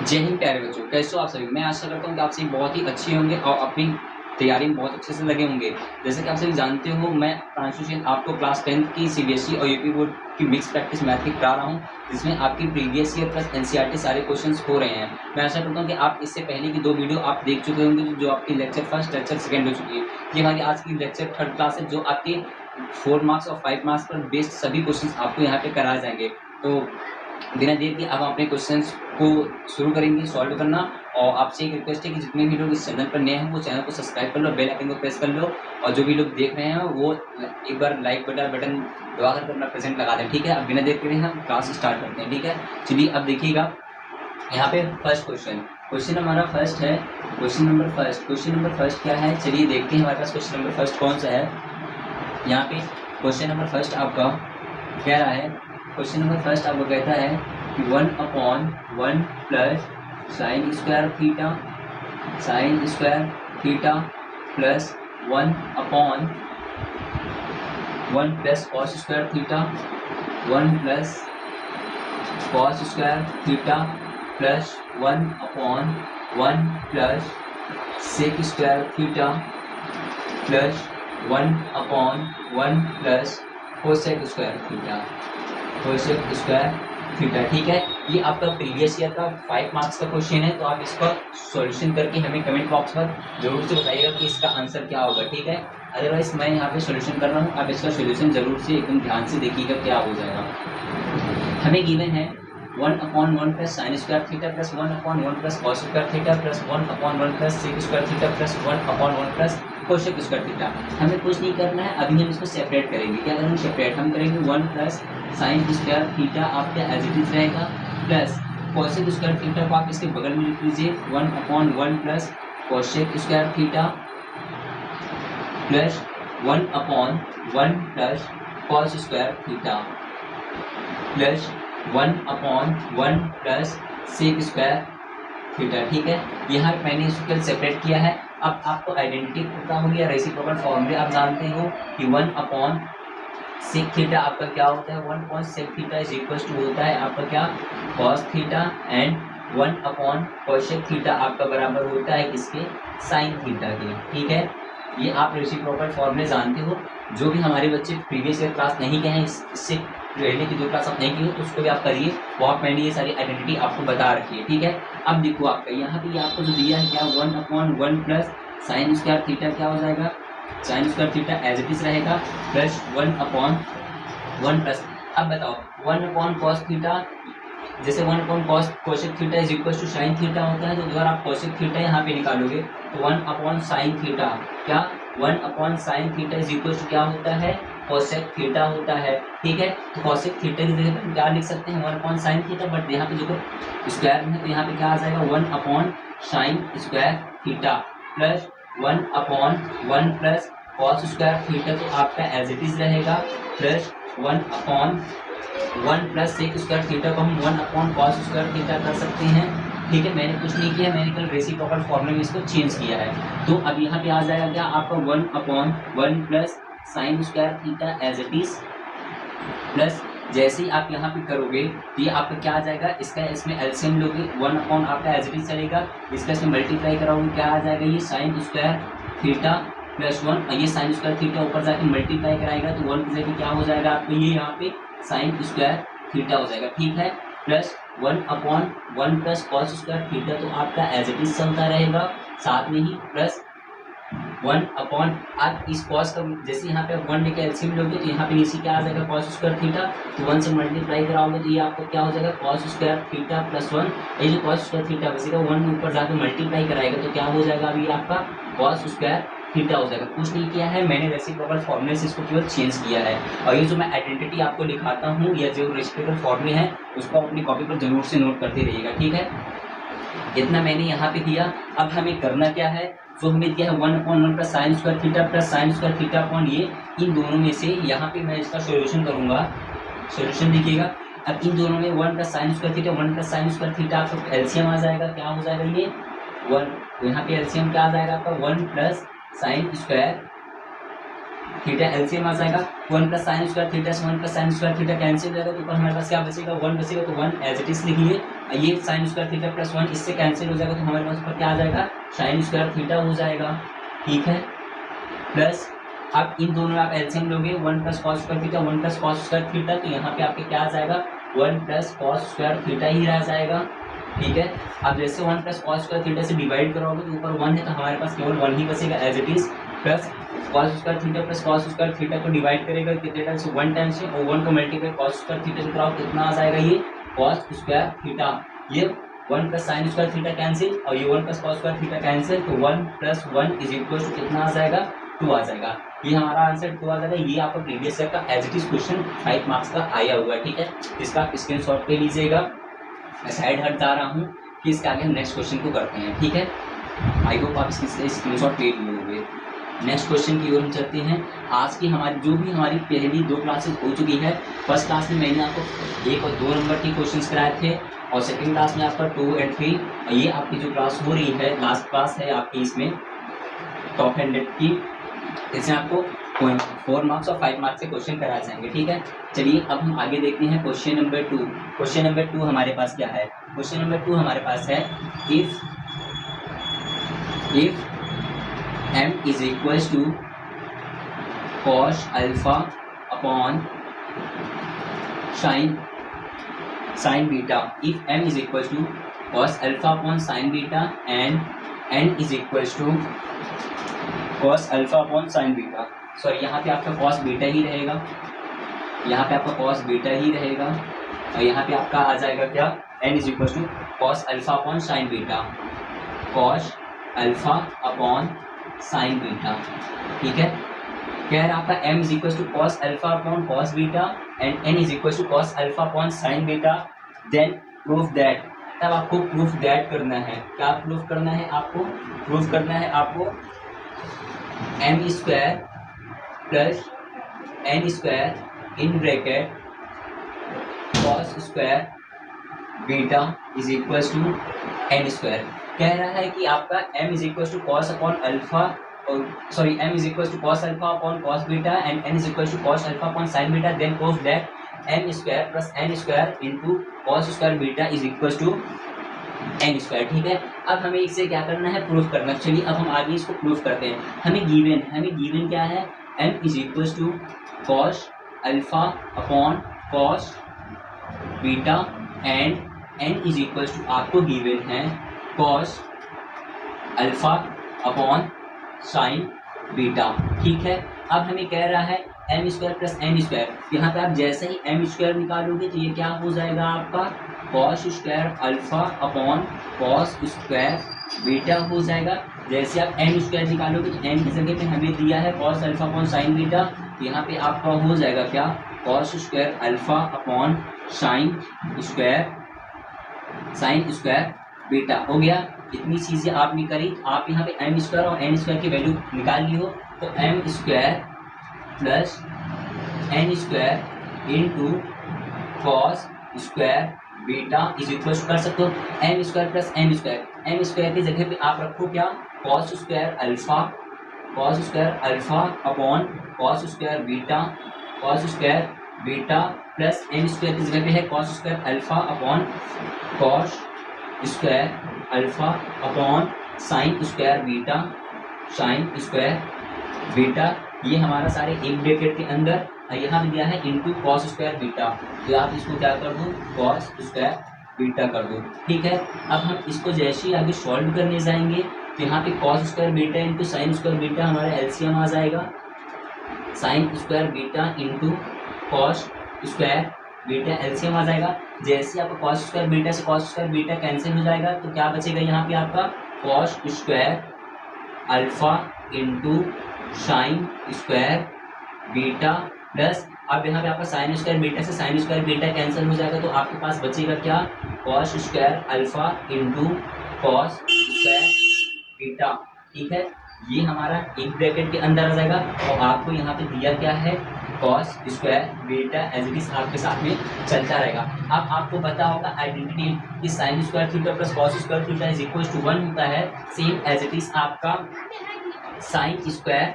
जय हिंद प्यारे बच्चों, कैसे हो आप सभी। मैं आशा करता हूँ कि आप सभी बहुत ही अच्छे होंगे और अपनी तैयारी में बहुत अच्छे से लगे होंगे। जैसे कि आप सभी जानते हो, मैं प्रांशु सिंह आपको क्लास 10th की सीबीएसई और यूपी बोर्ड की मिक्स प्रैक्टिस मैथ की करा रहा हूँ, जिसमें आपकी प्रीवियस ईयर प्लस एनसीईआरटी सारे क्वेश्चंस हो रहे हैं। मैं आशा करता हूँ कि आप इससे पहले की 2 वीडियो आप देख चुके होंगे, जो आपकी लेक्चर फर्स्ट लेक्चर सेकंड हो चुकी है। ये हमारी आज की लेक्चर थर्ड क्लास है, जो आपके 4 मार्क्स और 5 मार्क्स पर बेस्ड सभी क्वेश्चन आपको यहाँ पे कराए जाएंगे। तो बिना देर के अब अपने क्वेश्चंस को शुरू करेंगे सॉल्व करना। और आपसे एक रिक्वेस्ट है कि जितने भी लोग इस चैनल पर नए हैं वो चैनल को सब्सक्राइब कर लो, बेल आइकन को प्रेस कर लो, और जो भी लोग देख रहे हैं वो एक बार लाइक बटन दबाकर अपना प्रेजेंट लगा दें। ठीक है, अब बिना देर के हम क्लास स्टार्ट करते हैं। ठीक है, चलिए अब देखिएगा यहाँ पे फर्स्ट क्वेश्चन हमारा फर्स्ट है। क्वेश्चन नंबर फर्स्ट क्या है, चलिए देखते हैं हमारे पास क्वेश्चन नंबर फर्स्ट कौन सा है। यहाँ पे क्वेश्चन नंबर फर्स्ट आपका कह रहा है, क्वेश्चन नंबर फर्स्ट आपको कहता है कि 1/1 plus sine square theta plus 1/1 plus cos square theta 1 plus cos square theta plus 1/1 plus sec square theta plus 1/1 plus cosec square theta. ठीक है, ये आपका प्रीवियस ईयर का 5 मार्क्स का क्वेश्चन है। तो आप इसका सॉल्यूशन करके हमें कमेंट बॉक्स पर जरूर से बताइएगा कि इसका आंसर क्या होगा। ठीक है, अदरवाइज मैं यहाँ पे सॉल्यूशन कर रहा हूँ, आप इसका सॉल्यूशन जरूर से एकदम ध्यान से देखिएगा क्या हो जाएगा। हमें गिवन है 1/1 plus sine square theta plus 1/1 plus cos square theta plus 1/1 plus sec square theta plus 1/1 plus cosec square theta. हमें कुछ नहीं करना है, अभी हम इसको सेपरेट करेंगे। क्या करेंगे, सेपरेट हम करेंगे। 1 प्लस साइन स्क्वायर थीटा आपका एज इट इज रहेगा, प्लस कोसेक स्क्वायर थीटा को आप इसके बगल में लिख लीजिए 1/1 plus cosec square theta plus 1/1 plus cos square theta plus 1/1 plus sec square theta. ठीक है, यहाँ मैंने इसको सेपरेट किया है। अब आपको आइडेंटिटी पता होगी या रेसिप्रोकल फॉर्मूले आप जानते हो कि 1/सेक थीटा आपका क्या होता है। 1/सेक थीटा इज इक्वल टू होता है आपका क्या, कॉस थीटा, एंड 1/कोसेक थीटा आपका बराबर होता है किसके, साइन थीटा के। ठीक है, ये आप रेसिप्रोकल फॉर्मूले जानते हो। जो भी हमारे बच्चे प्रीवियस ईयर क्लास नहीं गए हैं, इससे पहले की 2 क्लास आप नहीं की हो, तो उसको भी आप करिए। वहाँ मैंने ये सारी आइडेंटिटी आपको बता रखी है। ठीक है, अब देखो आपका यहाँ पे आपको जो दिया है क्या, 1/1 प्लस साइन स्क्वायर थीटा क्या हो जाएगा, sine square theta as it is रहेगा, प्लस 1/1 प्लस, अब बताओ 1/कॉस थीटा, जैसे 1/कॉस cosec theta is equal to sine theta होता है। तो अगर आप कोसेक थीटा यहाँ पे निकालोगे तो 1/साइन थीटा क्या, 1/साइन थीटा इज इक्वल टू क्या होता है, कोसेक थीटा होता है। ठीक है, तो कोसेक थीटा की जगह पर क्या लिख सकते हैं, 1/साइन थीटा, बट यहाँ पे जो स्क्वायर में है तो यहाँ पे क्या आ जाएगा 1/साइन square theta plus 1/1 plus cos square theta, तो आपका एज इट इज रहेगा, plus 1/1 plus sec square theta को हम 1/कॉस स्क्वायर थीटा कर सकते हैं। ठीक है, मैंने कुछ नहीं किया, मैंने कल रेसिप्रोकल फॉर्मूले में इसको चेंज किया है। तो अब यहाँ पे आ जाएगा क्या आपका 1/1 plus sine square theta as it is, plus जैसे ही आप यहाँ पे करोगे तो ये आपका क्या आ जाएगा, इसका इसमें एलसीएम लोगे, 1/ आपका एज इट इज चलेगा, इसका इसमें मल्टीप्लाई कराओगे क्या आ जाएगा, ये साइन स्क्वायर थीटा प्लस 1, ये साइन स्क्वायर थीटा ऊपर जाके मल्टीप्लाई कराएगा तो 1 की जगह क्या हो जाएगा आपको, ये यहाँ पे साइन स्क्वायर थीटा हो जाएगा। ठीक है, plus 1/1 plus cos square theta, तो आपका एज इट इज चलता रहेगा, साथ में ही प्लस 1/, आप इस कॉस का जैसे यहाँ पे 1 लेके एलसीएम लोगे तो यहाँ पे नीचे क्या आ जाएगा, कॉस स्क्वायर थीटा, तो 1 से मल्टीप्लाई कराओगे तो ये आपको क्या हो जाएगा, कॉस स्क्वायर थीटा प्लस 1, ये जो कॉस स्क्वायर थीटा बचेगा 1 ऊपर जाकर मल्टीप्लाई कराएगा तो क्या हो जाएगा, अभी आपका कॉस स्क्वायर थीटा हो जाएगा। कुछ नहीं किया है मैंने, रेसिप्रोकल फॉर्मूले से इसको केवल चेंज किया है। और ये जो मैं आइडेंटिटी आपको लिखाता हूँ या जो रेसिप्रोकल फॉर्मूले हैं उसको अपनी कॉपी पर जरूर से नोट करते रहिएगा। ठीक है, इतना मैंने यहाँ पे दिया। अब हमें करना क्या है, जो हमें दिया है 1/1 plus sine square theta plus sine square theta upon ये, इन दोनों में से यहाँ पे मैं इसका सॉल्यूशन करूँगा। सॉल्यूशन देखिएगा, अब इन दोनों में 1 plus sine square theta 1 plus sine square theta आपका एलसीएम आ जाएगा, क्या हो जाएगा ये 1, तो यहाँ पे एलसीएम क्या आ जाएगा आपका 1 plus sine square theta LCM आ जाएगा, 1 प्लस साइन स्क्वायर थीटा से 1 plus sine square theta cancel हो जाएगा, तो ऊपर हमारे पास क्या बचेगा 1 बचेगा, तो 1 एज इट इज लिखिए। ये साइन स्क्वायर थीटा प्लस 1 इससे कैंसिल हो जाएगा, तो हमारे पास ऊपर क्या आ जाएगा साइन स्क्वायर थीटा हो जाएगा, ठीक है। प्लस अब इन दोनों आप एलसीएम लोगे, 1 plus cos square theta 1 plus cos square theta, तो यहाँ पे आपके क्या आ जाएगा 1 प्लस कॉस स्क्वायर थीटा ही रह जाएगा, ठीक है। अब जैसे 1 प्लस कॉस स्क्वायर थीटा से डिवाइड करोगे तो ऊपर 1 है, तो हमारे पास केवल 1 ही बचेगा as it is. Plus cos square theta plus cos square theta को डिवाइड करेगा कितने टाइम से 1 टाइम से, और 1 को मल्टीप्लाई कॉस स्क्वायर थीटा से कराओ कितना आ जाएगा ये कॉस स्क्वायर थीटा। ये 1 plus sine square theta cancel और ये 1 plus cos square theta cancel, तो 1 प्लस 1 इज इक्वल टू कितना आ जाएगा 2 आ जाएगा। ये हमारा आंसर 2 आ जाएगा। ये आपका प्रीवियस ईयर का as it is question 5 marks का आया हुआ है, ठीक है। इसका आप स्क्रीनशॉट ले लीजिएगा। मैं साइड हट जा रहा हूँ कि इसके आगे हम नेक्स्ट क्वेश्चन को करते हैं, ठीक है। आई होप आप इसकी स्क्रीनशॉट ले लिए होंगे। नेक्स्ट क्वेश्चन की ओर हम चलते हैं। आज की हमारी जो भी हमारी पहली 2 क्लासेस हो चुकी है, फर्स्ट क्लास में मैंने आपको 1 और 2 नंबर के क्वेश्चंस कराए थे, और सेकंड क्लास में आपका 2 और 3, और ये आपकी जो क्लास हो रही है लास्ट क्लास है आपकी इसमें टॉप 100 की, इसमें आपको 4 मार्क्स और 5 मार्क्स के क्वेश्चन कराए जाएंगे, ठीक है। चलिए अब हम आगे देखते हैं क्वेश्चन नंबर 2। क्वेश्चन नंबर 2 हमारे पास क्या है? क्वेश्चन नंबर 2 हमारे पास है if m is equals to cos alpha upon sin beta, if m is equals to cos alpha upon sin beta and n is equals to cos alpha upon sin beta, sorry यहाँ पे आपका cos beta ही रहेगा, यहाँ पे आपका cos beta ही रहेगा, और यहाँ पे आपका आ जाएगा क्या n is equals to cos alpha upon sin beta, cos alpha upon sine beta, ठीक है। कह रहा आपका m is equal to cos alpha upon cos beta and n is equal to cos alpha upon sine beta, then proof that. तब आपको proof that करना है। क्या प्रूफ करना है आपको? प्रूफ करना है आपको m square plus n square in bracket cos square beta is equal to n square. कह रहा है कि आपका m is equal to cos upon alpha, और sorry m is equal to cos alpha upon cos beta and n is equal to cos alpha upon sine beta, then proof that m square plus n square into cos square beta is equal to n square, ठीक है। अब हमें इससे क्या करना है? Proof करना। चलिए अब हम आगे इसको प्रूफ करते हैं। हमें गिवन क्या है? m is equal to cos alpha upon cos beta and n is equal to आपको गिवन है cos alpha upon sine beta, ठीक है। अब हमें कह रहा है m square plus n square, यहाँ पे आप जैसे ही m स्क्वायर निकालोगे तो ये क्या हो जाएगा आपका cos square alpha upon cos square beta हो जाएगा। जैसे आप n स्क्वायर निकालोगे तो n की जगह पे हमें दिया है cos alpha upon sine beta, यहाँ पे आपका हो जाएगा क्या cos square alpha upon sine square beta हो गया। इतनी चीज़ें आपने करी, आप यहाँ पे m स्क्वायर और n स्क्वायर की वैल्यू निकाल ली हो, तो m square plus n square into cos square beta is equal कर सकते हो m square plus n square की जगह पे आप रखो क्या cos square alpha upon cos square beta plus n square की जगह पे है cos square alpha upon cos square alpha upon sine square beta, ये हमारा सारे एक ब्रैकेट के अंदर, यहाँ भी दिया है इनटू कॉस स्क्वायर बीटा, तो आप इसको क्या कर दो कॉस स्क्वायर बीटा कर दो, ठीक है। अब हम इसको जैसे ही आगे सॉल्व करने जाएंगे तो यहाँ पे cos square beta into sine square beta हमारा एलसीएम आ जाएगा, sine square beta into cos square beta LCM आ जाएगा। जैसे आपका कॉस स्क्वायर बीटा से कॉस स्क्वायर बीटा कैंसिल हो जाएगा, तो क्या बचेगा यहाँ पे आपका cos square alpha into sine square beta plus, अब यहाँ पे आपका साइन स्क्वायर बीटा से साइन स्क्वायर बीटा कैंसिल हो जाएगा, तो आपके पास बचेगा क्या cos square alpha into cos square beta, ठीक है। ये हमारा एक ब्रैकेट के अंदर आ जाएगा, और आपको यहाँ पे दिया क्या है cos square beta as it is आपके साथ में चलता रहेगा। अब आपको पता होगा आइडेंटिटी कि sine square theta plus cos square theta is equal to 1 होता है, सेम एज इट इज आपका साइन स्क्वायर,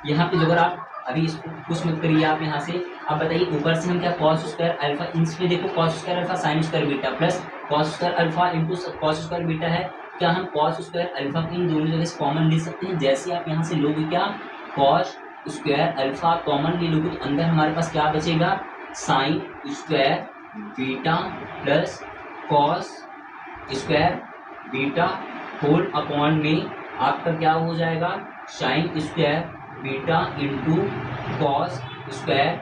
यहाँ पे जो अगर आप अभी इसको कुछ मत करिए आप यहाँ से। अब बताइए ऊपर से हम क्या कॉस स्क्वायर अल्फा, इसमें देखो cos square alpha sign square beta plus cos square alpha into cos square beta है। क्या हम कॉस स्क्वायर अल्फा को इन दोनों जगह से कॉमन ले सकते हैं? जैसे आप यहाँ से लोगे क्या कॉस स्क्वायर अल्फा कॉमन ले लोगे तो अंदर हमारे पास क्या बचेगा sine square beta plus cos square beta whole upon में आपका क्या हो जाएगा sine square beta into cos square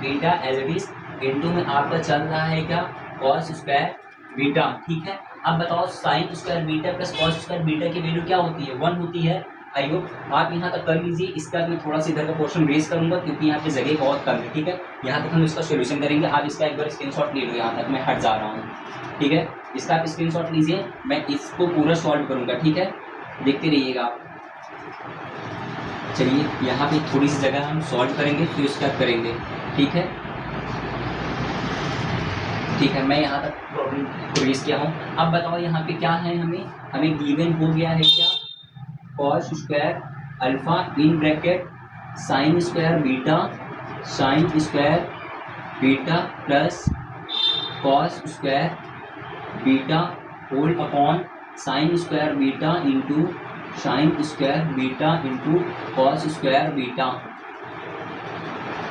beta as it is into में आपका चल रहा है क्या कॉस स्क्वायर बीटा। ठीक है, अब बताओ sine square beta plus cos square beta की वैल्यू क्या होती है 1 होती है। आई होप आप यहाँ तक कर लीजिए। इसका मैं थोड़ा सा इधर का पोर्शन रेज करूंगा क्योंकि यहाँ पे जगह बहुत कम है। ठीक है, यहाँ तक हम इसका सोल्यूशन करेंगे। आप इसका एक बार स्क्रीनशॉट ले लो, यहाँ तक मैं हट जा रहा हूँ। ठीक है, इसका आप स्क्रीनशॉट लीजिए, मैं इसको पूरा सॉल्व करूंगा। ठीक है, देखते रहिएगा आप। चलिए यहाँ पे थोड़ी सी जगह हम सॉल्व करेंगे फिर उसके बाद करेंगे। ठीक है, ठीक है, मैं यहाँ तक प्रॉब्लम को रेज किया हूँ। अब बताओ यहाँ पे क्या है, हमें गिवन हो गया है क्या cos square alpha in bracket sine square beta plus cos square beta whole upon sine square beta into sine square beta into cos square beta.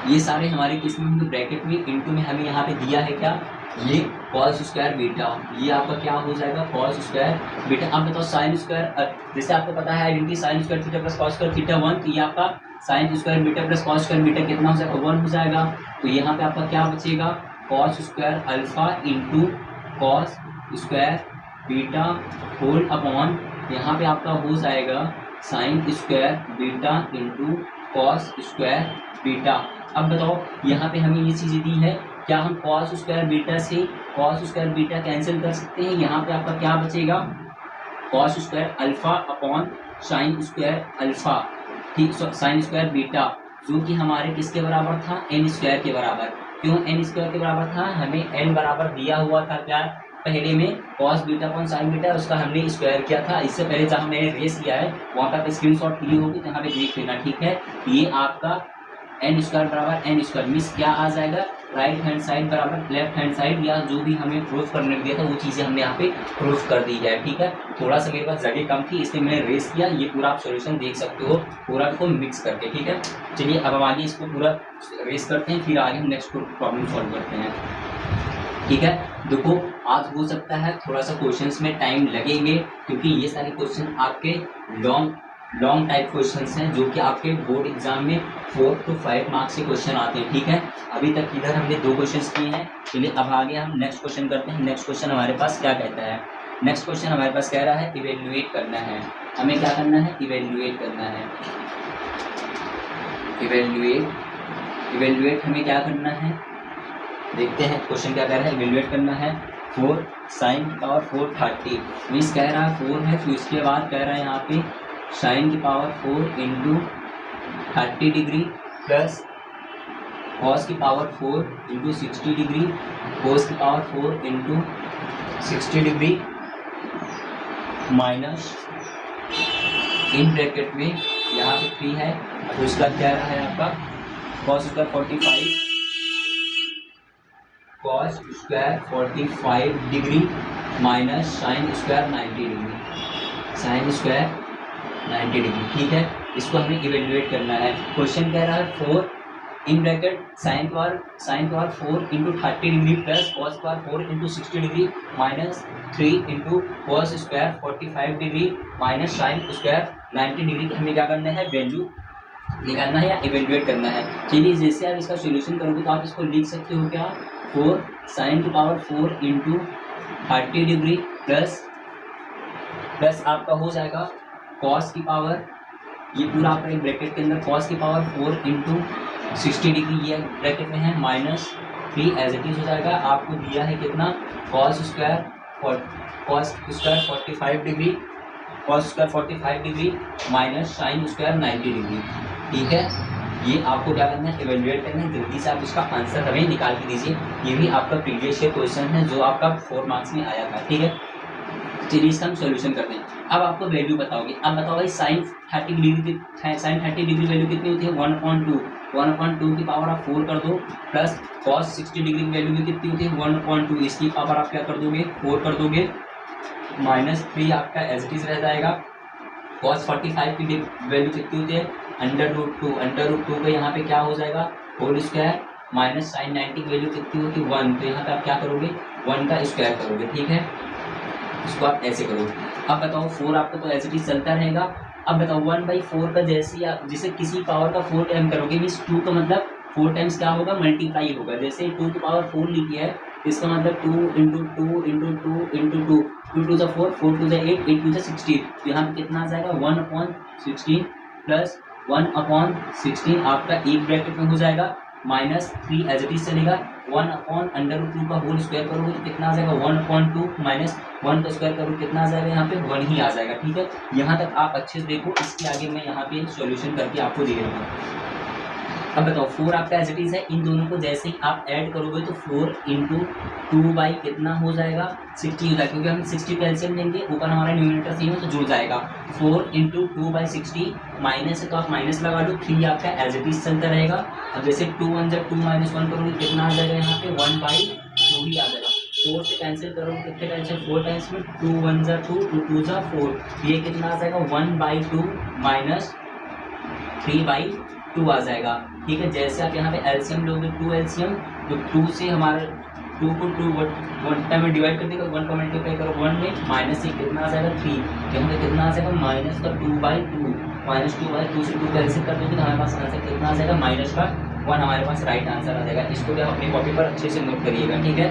ये सारे हमारे किस में होंगे ब्रैकेट में, इंटू में हमें यहाँ पे दिया है क्या ये कॉस स्क्वायर बीटा, ये आपका क्या हो जाएगा कॉस स्क्वायर बीटा। अब बताओ साइन स्क्वायर, जैसे आपको पता है identity sign square theta plus cos square theta 1, तो ये आपका sine square beta plus cos square beta कितना हो जाएगा 1 हो जाएगा। तो यहाँ पे आपका क्या बचेगा cos square alpha into cos square beta whole upon यहाँ पे आपका हो जाएगा sine square beta into cos square beta. अब बताओ यहाँ पे हमें ये चीज़ें दी है, क्या हम कॉस स्क्वायर बीटा से कॉस स्क्वायर बीटा कैंसिल कर सकते हैं? यहाँ पे आपका क्या बचेगा cos square alpha upon sine square alpha, ठीक, साइन स्क्वायर बीटा, जो कि हमारे किसके बराबर था एन स्क्वायर के बराबर। क्यों एन स्क्वायर के बराबर था? हमें एन बराबर दिया हुआ था क्या पहले में cos beta upon sine beta, उसका हमने स्क्वायर किया था। इससे पहले जहाँ मैंने रेस किया है वहाँ पर स्क्रीनशॉट ली होगी, जहाँ पे देख लेना। ठीक है, ये आपका एन स्क्वायर बराबर एन स्क्वायर मीन्स क्या आ जाएगा राइट हैंड साइड बराबर लेफ्ट हैंड साइड, या जो भी हमें प्रूफ करने दिया था वो चीज़ें हमने यहाँ पे प्रूफ कर दी है। ठीक है, थोड़ा सा मेरे पास जगह कम थी इसलिए मैंने रेस किया। ये पूरा आप सॉल्यूशन देख सकते हो पूरा को मिक्स करके। ठीक है, चलिए अब हम आगे इसको पूरा रेस करते हैं, फिर आगे हम नेक्स्ट प्रॉब्लम सॉल्व करते हैं। ठीक है, देखो आज हो सकता है थोड़ा सा क्वेश्चंस में टाइम लगेंगे क्योंकि ये सारे क्वेश्चन आपके लॉन्ग टाइप क्वेश्चंस हैं जो कि आपके बोर्ड एग्जाम में 4 to 5 मार्क्स के क्वेश्चन आते हैं। ठीक है, अभी तक इधर हमने 2 क्वेश्चंस किए हैं। चलिए अब आगे हम नेक्स्ट क्वेश्चन करते हैं। नेक्स्ट क्वेश्चन हमारे पास क्या कहता है? नेक्स्ट क्वेश्चन हमारे पास कह रहा है इवेल्युएट करना है। हमें क्या करना है? इवेल्युएट करना है। इवेल्युएट हमें क्या करना है देखते हैं क्वेश्चन क्या कह रहा है। इवेल्युएट करना है 4 साइन पावर 4 30 मीन्स कह रहा है 4 है, फिर उसके बाद कह रहा है यहाँ पे साइन की power 4 into 30 degree plus cos की पावर 4 इंटू 60 डिग्री, कॉस की पावर 4 इंटू 60 डिग्री माइनस इन ब्रैकेट में यहाँ पे 3 है। तो इसका क्या रहा है आपका cos square 45 cos square 45 degree minus sine square 90 degree, sign square 90 degree. ठीक है, इसको हमें इवेल्युएट करना है। क्वेश्चन कह रहा है 4 इन bracket sine power 4 into 30 degree plus cos power 4 into 60 degree minus 3 into cos square 45 degree minus sine square 90 degree की हमें क्या करना है वैल्यू निकालना है या इवेल्युएट करना है। चलिए जैसे आप इसका सोल्यूशन करोगे तो आप इसको लिख सकते हो क्या 4 साइन की पावर 4 इंटू 30 डिग्री प्लस आपका हो जाएगा कॉस की पावर, ये पूरा आपका एक ब्रैकेट के अंदर कॉस की पावर 4 इंटू 60 डिग्री ये ब्रैकेट में है माइनस 3 एज इट इज हो जाएगा। आपको दिया है कितना cos square 45 degree minus sine square 90 degree. ठीक है, ये आपको क्या करना है इवेल्युएट करना है। जल्दी से आप इसका आंसर हमें निकाल के दीजिए। ये भी आपका प्रीवियस ईयर क्वेश्चन है जो आपका 4 मार्क्स में आया था। ठीक है, चलिए इसका हम सोल्यूशन करते हैं। अब आपको वैल्यू बताओगे। अब बताओ भाई साइन 30 डिग्री वैल्यू कितनी होती है 1/2 की पावर आप 4 कर दो, प्लस कॉस 60 डिग्री की वैल्यू भी कितनी होती है 1/2, इसकी पावर आप क्या कर दोगे 4 कर दोगे, -3 आपका एज इट इज रह जाएगा। कॉस 45 की वैल्यू कितनी होती है √2 का यहाँ पे क्या हो जाएगा होल स्क्वायर, माइनस साइन 90 की वैल्यू कितनी होती है 1, तो यहाँ पे आप क्या करोगे 1 का स्क्वायर करोगे, ठीक है। इसको आप ऐसे करो। अब बताओ 4 आपका तो एज इट इज चलता रहेगा। अब बताओ 1/4 का जैसे आप जिसे किसी पावर का 4 टाइम करोगे मीन्स 2 का मतलब 4 टाइम्स क्या होगा मल्टीप्लाई होगा। जैसे 2 की पावर 4 लिखी है, इसका मतलब 2 × 2 × 2 × 2, 2 × 4, 4 × 8, 8 × 16, तो यहाँ पे कितना आ जाएगा 1/16 प्लस 1/16 आपका एक ब्रैकेट में हो जाएगा, -3 एज इट इज चलेगा, 1/√2 का होल स्क्वायर करोगे तो कितना आ जाएगा 1/2 माइनस 1 का स्क्वायर करोगे कितना आ जाएगा यहाँ पे 1 ही आ जाएगा, ठीक है। यहाँ तक आप अच्छे से देखो, इसके आगे मैं यहाँ पे सॉल्यूशन करके आपको दे रहा हूँ। अब बताओ 4 आपका एज इट इज है, इन दोनों को जैसे ही आप ऐड करोगे तो 4 × 2 कितना हो जाएगा 60 हो जाएगा, क्योंकि हम 60 का एलसीएम लेंगे, ऊपर हमारा न्यूमरेटर सेम है तो जुड़ जाएगा। 4 × 2/60 माइनस है तो आप माइनस लगा दो, 3 आपका एज इट इज चलता रहेगा। अब जैसे 2 × 1 = 2 -1 करोगे कितना आ जाएगा यहाँ पे 1/2 ही आ जाएगा। 4 से कैंसिल करोगे कितने कैंसिल 4 टाइम्स में 2 × 1 = 2, 2 × 2 = 4, ये कितना आ जाएगा 1/2 माइनस 3/2 आ जाएगा, ठीक है। जैसे आप यहाँ पे एलसीएम लोगे 2 एलसीएम, तो 2 से हमारा 2 को 2 1 टाइम में डिवाइड कर देगा, 1 का मल्टीप्लाई करो 1 में, माइनस से कितना आ जाएगा 3, यहाँ पे कितना आ जाएगा माइनस का 2/2, -2/2 से 2 कैंसिल कर दोगे तो हमारे पास आंसर कितना आ जाएगा -1 हमारे पास राइट आंसर आ जाएगा। इसको भी आप अपनी कॉपी पर अच्छे से नोट करिएगा, ठीक है।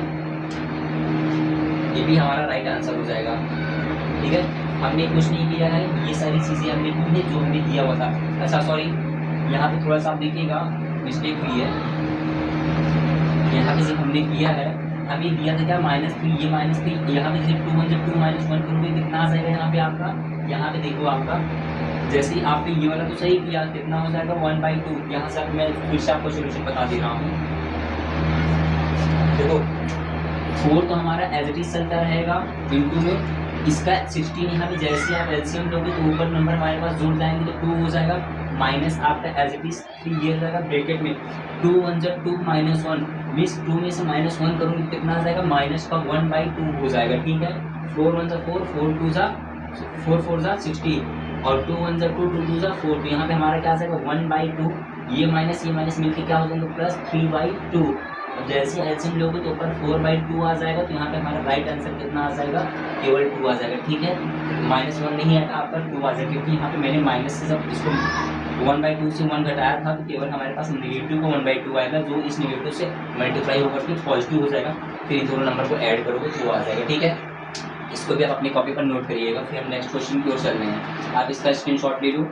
ये भी हमारा राइट आंसर हो जाएगा, ठीक है। हमने कुछ नहीं किया है, ये सारी चीज़ें हमने की है जो हमने दिया हुआ था। अच्छा सॉरी, यहाँ पे थोड़ा सा आप देखिएगा मिस्टेक हुई है, यहाँ पे जब हमने किया है हमें दिया था क्या -3, ये -3, यहाँ पे जैसे 2 × 2 -1 करोगे कितना आ जाएगा यहाँ पे आपका, यहाँ पे देखो आपका जैसे ही आपने ये वाला तो सही किया कितना हो जाएगा 1/2। यहाँ से मैं फिर से आपको सोल्यूशन बता दे रहा हूँ, देखो 4 तो हमारा एज इट इज चलता रहेगा इंटू में इसका 16, यहाँ पे जैसे आप एलसीएम लोगे तो ऊपर नंबर हमारे पास जुड़ जाएंगे तो 2 हो जाएगा, माइनस आपका एज इट इज 3 ये हो जाएगा ब्रैकेट में 2 × 1 = 2 -1 मीन्स 2 में से -1 करोगे कितना आ जाएगा माइनस का 1/2 हो जाएगा, ठीक है। 4 × 1 = 4, 4 × 2 = 4, 4 = 60 और 2 × 1 = 2, 2 × 2 = 4, तो यहाँ पे हमारा क्या आ जाएगा 1/2, ये माइनस मिलकर क्या हो जाएगा +3/2। जैसे एलसीएम लोगे तो ऊपर 4/2 आ जाएगा, तो यहाँ पे हमारा राइट आंसर कितना आ जाएगा केवल 2 आ जाएगा, ठीक है। -1 नहीं आएगा आपका 2 आ जाएगा, क्योंकि यहाँ पे मैंने माइनस से जब इसको 1/2 से 1 घटाया था तो केवल हमारे पास नेगेटिव का 1/2 आएगा, जो इस नेगेटिव से मल्टीप्लाई होकर के पॉजिटिव हो जाएगा, फिर इन दोनों नंबर को ऐड करोगे तो वो आ जाएगा, ठीक है। इसको भी आप अपनी कॉपी पर नोट करिएगा। फिर हम नेक्स्ट क्वेश्चन की ओर चल रहे हैं, आप इसका स्क्रीनशॉट ले लो,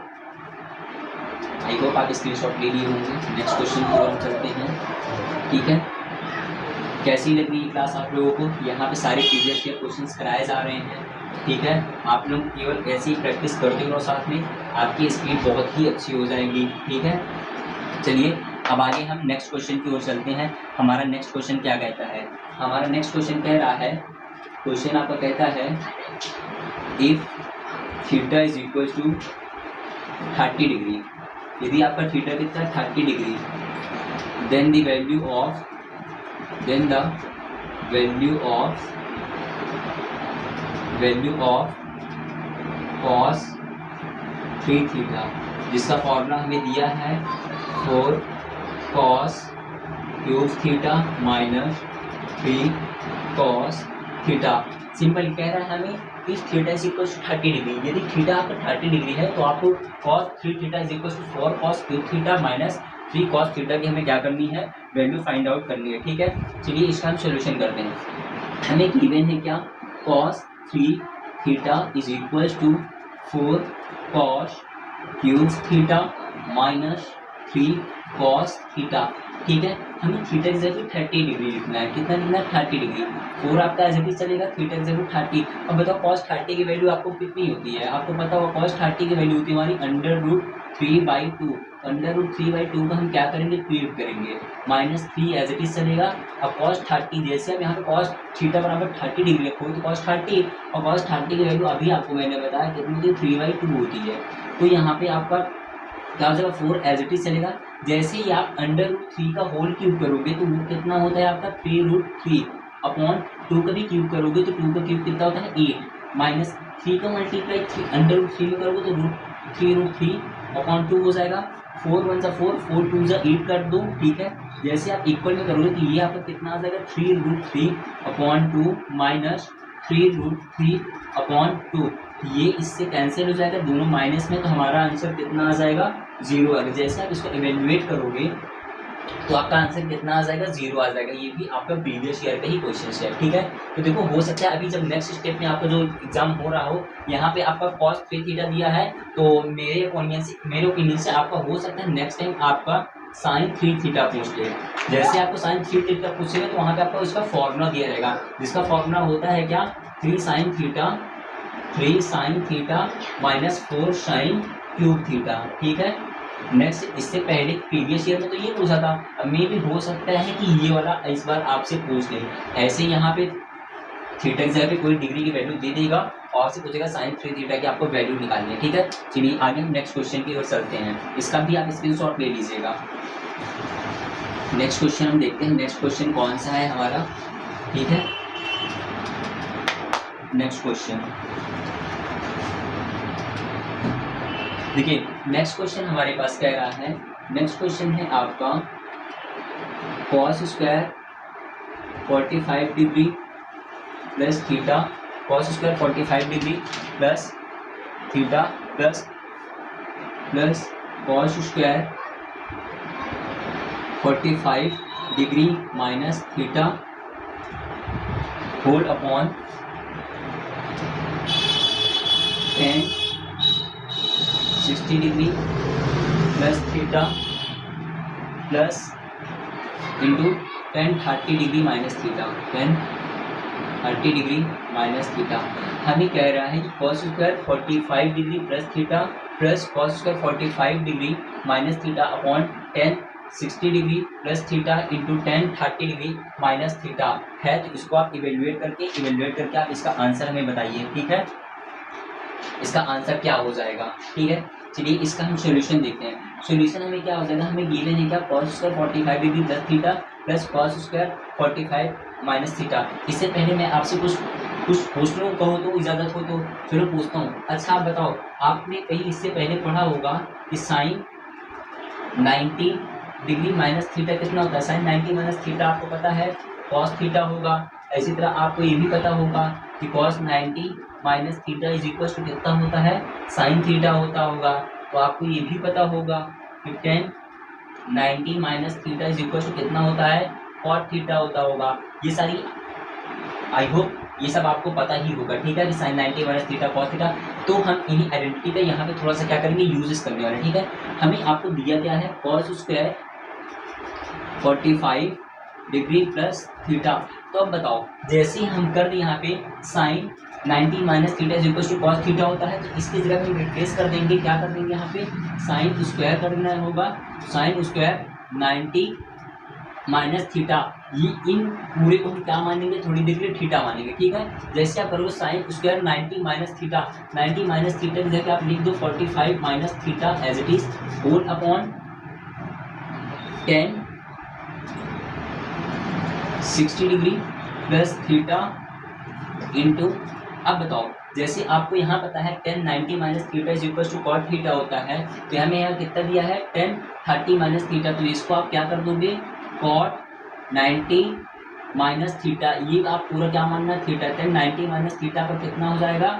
आई होप आप स्क्रीनशॉट ले लिए होंगे। नेक्स्ट क्वेश्चन की ओर चलते हैं, ठीक है। कैसी लग रही है क्लास आप लोगों को, यहाँ पे सारे प्रीवियस ईयर क्वेश्चंस कराए जा रहे हैं, ठीक है। आप लोग केवल ऐसी ही प्रैक्टिस करते रहो, साथ में आपकी स्पीड बहुत ही अच्छी हो जाएगी, ठीक है। चलिए अब आगे हम नेक्स्ट क्वेश्चन की ओर चलते हैं। हमारा नेक्स्ट क्वेश्चन क्या कहता है, हमारा नेक्स्ट क्वेश्चन कह रहा है, क्वेश्चन आपका कहता है if theta is equal to 30 degree, यदि आपका थीटा कितना है 30 degree, then the value of cos 3 theta, जिसका फॉर्मूला हमें दिया है 4 cos cube theta minus 3 cos theta. Simple कह रहा है हमें if theta is equal to 30 degree, यदि थीटा आपका 30 डिग्री है तो आपको cos 3 theta is equal to 4 cos cube theta minus 3 cos theta की हमें क्या करनी है वैल्यू फाइंड आउट करनी है, ठीक है। चलिए इसका हम सोल्यूशन करते हैं। हमें गिवन है क्या cos 3 theta is equal to 4 cos cube theta minus 3 cos theta, ठीक है। हमें थीटा की जगह 30 डिग्री लिखना है, कितना लिखना है 30 डिग्री, 4 आपका एज इट इज चलेगा, थीटा की जगह 30। अब बताओ cos 30 की वैल्यू आपको कितनी होती है, आपको पता होगा cos 30 की वैल्यू होती है हमारी 3/2, अंडर रूट 3/2 को हम क्या करेंगे, क्यूब करेंगे, -3 एज इट इज चलेगा। अब cos 30, जैसे अब यहाँ पे cos थीटा बराबर 30 डिग्री रखोगे तो cos 30, और cos 30 की वैल्यू अभी आपको मैंने बताया कितनी होती है, 3/2 होती है। तो यहाँ पे आपका क्या हो जाएगा, 4 एज इट इज चलेगा। जैसे ही आप अंडर रूट 3 का होल क्यूब करोगे तो वो कितना होता है आपका 3√3 अपॉन 2 का भी क्यूब करोगे तो 2 का क्यूब कितना होता है 8, माइनस 3 का मल्टीप्लाई अंडर रूट 3 में करोगे तो 3√3 अपॉन 2 हो जाएगा। 4 1 जा 4, 4 2 जा 8 कर दो, ठीक है। जैसे आप इक्वल में करोगे तो ये आपका कितना आ जाएगा, 3√3 अपॉन 2 माइनस 3√3 अपॉन 2, ये इससे कैंसिल हो जाएगा, दोनों माइनस में, तो हमारा आंसर कितना आ जाएगा, 0 आएगा। जैसे आप इसको इवेल्युएट करोगे तो आपका आंसर कितना आ जाएगा, 0 आ जाएगा। ये भी आपका प्रीवियस ईयर का ही क्वेश्चन है, ठीक है। तो देखो हो सकता है अभी जब नेक्स्ट स्टेप में आपका जो एग्जाम हो रहा हो, यहाँ पे आपका cos 3 थीटा दिया है, तो मेरे ओपिनियन से आपका हो सकता है नेक्स्ट टाइम आपका sin 3 थीटा पूछ ले। जैसे आपको sin 3 थीटा पूछेगा तो वहाँ पे आपको इसका फॉर्मूला दिया रहेगा, जिसका फॉर्मूला होता है क्या, 3 sin theta minus 4 sin cube theta, ठीक है। नेक्स्ट, इससे पहले प्रीवियस ईयर में तो ये पूछा था, अब मे भी हो सकता है कि ये वाला इस बार आपसे पूछ ले। ऐसे यहाँ पे थीटा की जगह पे कोई डिग्री की वैल्यू दे देगा और से पूछेगा sin 3 थीटा की आपको वैल्यू निकालनी है, ठीक है। चलिए आगे हम नेक्स्ट क्वेश्चन की ओर चलते हैं, इसका भी आप स्क्रीनशॉट ले लीजिएगा। नेक्स्ट क्वेश्चन हम देखते हैं, नेक्स्ट क्वेश्चन कौन सा है हमारा, ठीक है। नेक्स्ट क्वेश्चन देखिए, नेक्स्ट क्वेश्चन हमारे पास कह रहा है, नेक्स्ट क्वेश्चन है आपका cos square 45 degree plus theta, cos square 45 degree plus theta plus cos square 45 degree minus theta whole upon 10 60 degree plus theta plus into 10 30 degree minus theta, 10 30 degree minus theta. हमें कह रहा है कि cos square 45 degree plus theta plus cos square 45 degree minus theta upon 10 60 degree plus theta into 10 30 degree minus theta है। तो इसको आप evaluate करके आप इसका आंसर हमें बताइए, ठीक है। इसका आंसर क्या हो जाएगा, ठीक है। चलिए इसका हम सॉल्यूशन देखते हैं। सॉल्यूशन हमें क्या हो जाएगा, हमें गिवन है क्या, cos square 45 degree plus theta plus cos square 45 minus theta. इससे पहले मैं आपसे कुछ पूछ लूँ, कहो तो इजाज़त हो तो चलो पूछता हूँ। अच्छा आप बताओ, आपने कहीं इससे पहले पढ़ा होगा कि साइन 90 डिग्री माइनस थीटा कितना होता है, साइन 90 माइनस थीटा आपको पता है cos थीटा होगा। इसी तरह आपको ये भी पता होगा कि cos 90 minus theta is equal to कितना होता है, साइन थीटा होता होगा। तो आपको ये भी पता होगा कि 10 90 minus theta is equal to कितना होता है, cot थीटा होता होगा। ये सारी आई होप ये सब आपको पता ही होगा, ठीक है, कि sine 90 minus theta cos theta. तो हम इन्हीं आइडेंटिटी का यहाँ पे थोड़ा सा क्या करेंगे, यूजेस करने वाले, ठीक है। हमें आपको दिया क्या है, cos square 45 degree plus theta. तो अब बताओ, जैसे हम कर दें यहाँ पे sine 90 minus theta is equal to cos theta होता है, तो इसकी जगह हम रिप्लेस कर देंगे, क्या कर देंगे यहाँ पे, साइन स्क्वायर कर देना होगा, साइन स्क्वायर 90 माइनस थीटा। ये इन पूरे को हम क्या मानेंगे, थोड़ी देर के लिए थीटा मानेंगे, ठीक है। जैसे आप करोगे sine square 90 minus theta, 90 minus theta की जगह आप लिख दो 45 minus theta as it is whole upon 10 60 degree plus theta into, अब बताओ, जैसे आपको यहाँ पता है 10 90 minus theta is equal to cot theta होता है, तो हमें यहाँ कितना दिया है 10 30 माइनस थीटा, तो इसको आप क्या कर दोगे, कॉट 90 माइनस थीटा, ये आप पूरा क्या मानना है थीटा, 10 90 माइनस थीटा पर कितना हो जाएगा,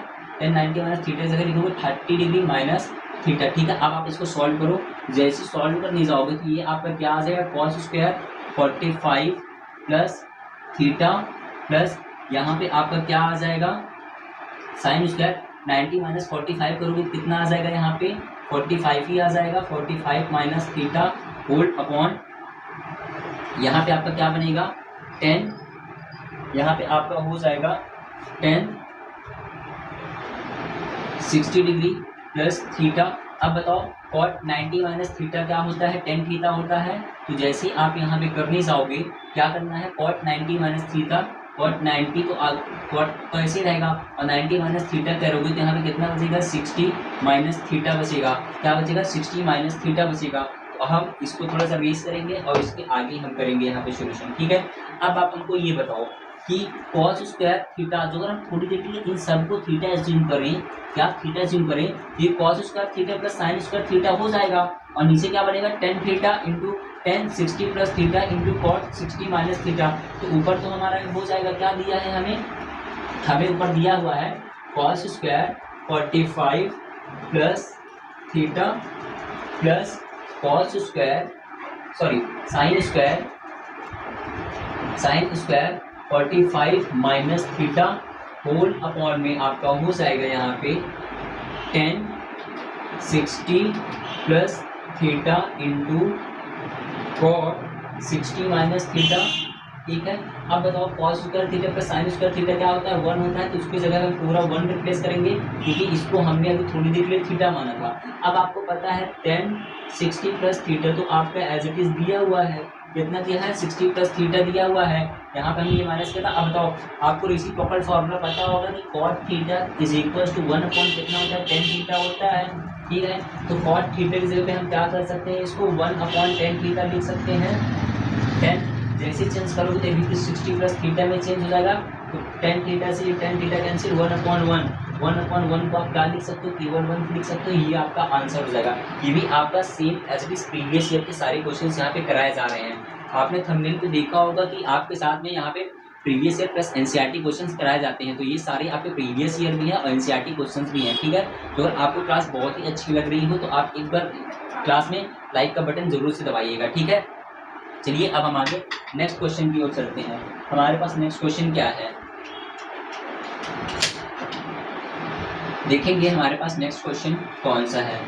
10 90 माइनस थीटा जगह लिखोगे 30 डिग्री माइनस थीटा, ठीक है। अब आप इसको सॉल्व करो, जैसे सॉल्व करने जाओगे तो ये आपका क्या आ जाएगा, cos square 45 plus theta plus यहाँ पे आपका क्या आ जाएगा, साइन स्क्वायर 90 माइनस 45 करोगे कितना आ जाएगा, यहाँ पे 45 ही आ जाएगा, 45 माइनस थीटा होल अपॉन, यहाँ पे आपका क्या बनेगा 10, यहाँ पे आपका हो जाएगा 10 60 डिग्री प्लस थीटा अब बताओ cot 90 माइनस थीटा क्या होता है, tan थीटा होता है। तो जैसे ही आप यहाँ पे करने जाओगे क्या करना है, cot 90 माइनस थीटा, cot 90 तो cot तो ऐसे ही रहेगा और 90 माइनस थीटा करोगे तो यहाँ पे कितना बचेगा, 60 माइनस थीटा बचेगा। क्या बचेगा, 60 माइनस थीटा बचेगा। तो हम इसको थोड़ा सा रेस करेंगे और इसके आगे हम करेंगे यहाँ पे सोल्यूशन, ठीक है। अब आप हमको ये बताओ कि cos स्क्वायर थीटा, जो अगर हम थोड़ी देर के लिए इन सबको थीटा एज्यूम करें, क्या थीटा एज्यूम करें, ये cos square theta plus sine square theta हो जाएगा और नीचे क्या बनेगा, tan theta into tan 60 plus theta into cot 60 minus theta. तो ऊपर तो हमारा हो जाएगा, क्या दिया है हमें ऊपर दिया हुआ है cos square 45 plus theta plus cos square sine square 45 minus theta whole upon में आपका हो जाएगा यहाँ पे tan 60 plus theta into cot 60 minus theta, ठीक है। अब बताओ cos square theta plus sine square theta क्या होता है, 1 होता है। तो उसकी जगह हम पूरा 1 रिप्लेस करेंगे क्योंकि इसको हमने अभी थोड़ी देर के लिए थीटा माना था। अब आपको पता है tan 60 प्लस थीटा तो आपका एज इट इज दिया हुआ है, कितना दिया है, 60 प्लस थीटा दिया हुआ है। यहाँ पे हमने ये माइनस किया था। अब बताओ आपको रेसिप्रोकल फॉर्मूला पता होगा कि cot theta is equal to 1 upon कितना होता है, tan थीटा होता है, ठीक है। तो cot थीटा की जगह पे हम क्या कर सकते हैं, इसको 1 अपॉन tan थीटा लिख सकते हैं। tan जैसे चेंज करोगे तो अभी 60 प्लस थीटा में चेंज हो जाएगा। तो tan थीटा से tan थीटा कैंसिल, 1 अपॉन 1 को आप क्या लिख सकते हो, केवल 1 लिख सकते हो। ये आपका आंसर हो जाएगा। ये भी आपका same as it is previous year के सारे क्वेश्चंस यहाँ पे कराए जा रहे हैं। आपने थंबनेल पे देखा होगा कि आपके साथ में यहाँ पे previous year plus NCERT questions कराए जाते हैं। तो ये सारे आपके प्रीवियस ईयर भी हैं और एनसीईआरटी क्वेश्चंस भी हैं, ठीक है। तो अगर आपको क्लास बहुत ही अच्छी लग रही हो तो आप एक बार क्लास में लाइक का बटन जरूर से दबाइएगा, ठीक है। चलिए अब हम आगे नेक्स्ट क्वेश्चन की ओर चलते हैं। हमारे पास नेक्स्ट क्वेश्चन क्या है, देखेंगे हमारे पास नेक्स्ट क्वेश्चन कौन सा है।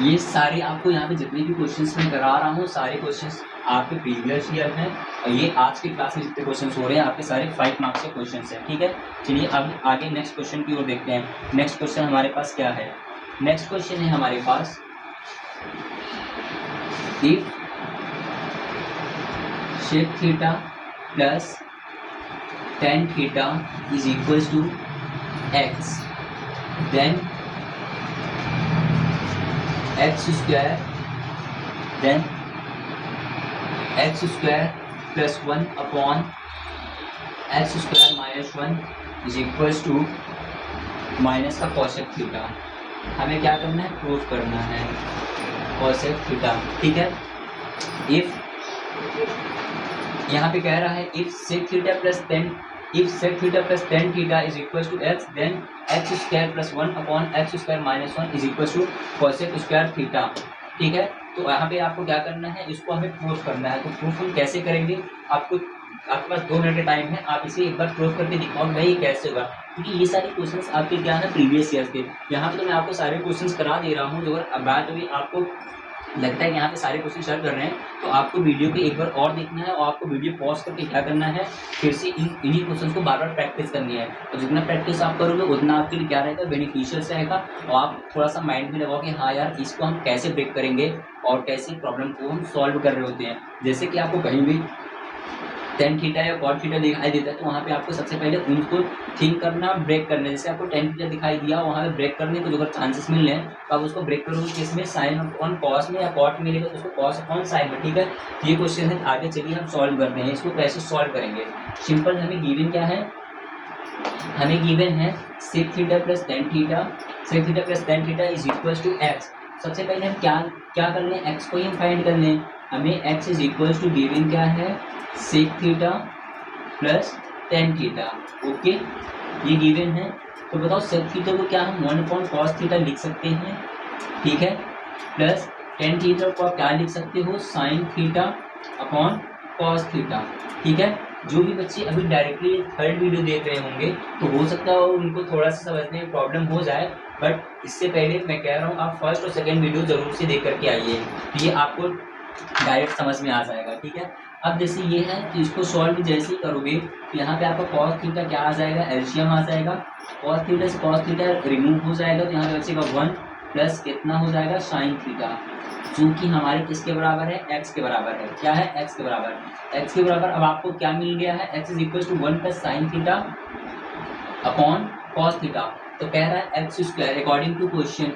ये सारे आपको यहाँ पे जितने भी क्वेश्चंस मैं करा रहा हूँ सारे क्वेश्चंस आपके प्रीवियस ईयर हैं और ये आज की क्लास में जितने क्वेश्चंस हो रहे हैं आपके सारे 5 मार्क्स के क्वेश्चंस हैं, ठीक है। चलिए अब आगे नेक्स्ट क्वेश्चन की ओर देखते हैं। नेक्स्ट क्वेश्चन हमारे पास क्या है, नेक्स्ट क्वेश्चन है हमारे पास, if sec theta plus tan theta is equal to x, then x square plus 1 upon x square minus 1 is equal to minus का cosec थीटा। हमें क्या करना है, प्रूफ करना है cosec थीटा, ठीक है। इफ यहाँ पे कह रहा है इफ sec theta plus tan theta is equal to x, then x square plus 1 upon x square minus 1 is equal to cosec square theta, ठीक है। तो यहाँ पे आपको क्या करना है, इसको हमें प्रूफ करना है। तो प्रूफ हम कैसे करेंगे, आपके पास 2 मिनट का टाइम है, आप इसे एक बार प्रूफ करके दिखाओ भाई कैसे होगा, क्योंकि ये सारे क्वेश्चंस आपके क्या है प्रीवियस ईयर के। यहाँ पे तो मैं आपको सारे क्वेश्चंस करा दे रहा हूँ। जो अगर बात अभी आपको लगता है कि यहाँ पे सारे क्वेश्चन शेयर कर रहे हैं तो आपको वीडियो को एक बार और देखना है और आपको वीडियो पॉज करके क्या करना है, फिर से इन्हीं क्वेश्चन को बार बार प्रैक्टिस करनी है। और जितना प्रैक्टिस आप करोगे उतना आपके लिए क्या रहेगा, बेनिफिशियल रहेगा। और आप थोड़ा सा माइंड में लगाओ कि हाँ यार इसको हम कैसे ब्रेक करेंगे और कैसे प्रॉब्लम को हम सॉल्व कर रहे होते हैं। जैसे कि आपको कहीं भी tan थीटा या cot थीटा दिखाई देता है तो वहाँ पे आपको सबसे पहले उनको थिंक करना, ब्रेक करना। जैसे आपको tan थीटा दिखाई दिया, वहाँ पे ब्रेक करने को जो अगर चांसेस मिल रहे हैं तो आप उसको ब्रेक करोगे किसमें, साइन अपॉन कॉस में, या cot में मिलेगा तो उसको कॉस अपॉन साइन में, ठीक है। ये क्वेश्चन है, आगे चलिए हम सॉल्व करते हैं। इसको कैसे सॉल्व करेंगे, सिंपल, हमें गिवन क्या है, हमें गिवन है sec theta plus tan theta is equal to x। सबसे पहले हम क्या कर लें, x को ही हम फाइंड कर लें। हमें x is equal to given क्या है, sec theta plus tan theta, okay, ये गिवन है। तो बताओ sec थीटा को क्या हम 1 अपॉन cos थीटा लिख सकते हैं, ठीक है, प्लस tan थीटा को आप क्या लिख सकते हो, sin theta upon cos theta, ठीक है। जो भी बच्चे अभी डायरेक्टली थर्ड वीडियो देख रहे होंगे तो हो सकता है उनको थोड़ा सा समझने में प्रॉब्लम हो जाए, बट इससे पहले मैं कह रहा हूँ आप फर्स्ट और सेकंड वीडियो जरूर से देख करके आइए, ये आपको डायरेक्ट समझ में आ जाएगा, ठीक है। अब जैसे ये है कि इसको सॉल्व जैसे ही करोगे तो यहाँ पे आपका कॉस थीटा क्या आ जाएगा, एलसीएम आ जाएगा। कॉस थीटा से कॉस थीटा रिमूव हो जाएगा तो यहाँ पे बचेगा 1 प्लस कितना हो जाएगा साइन थीटा, जो कि हमारे किसके बराबर है, एक्स के बराबर है। क्या है, एक्स के बराबर। एक्स के बराबर अब आपको क्या मिल गया है, x is equal to 1 plus sine theta upon cos theta. तो कह रहा है x square according to question,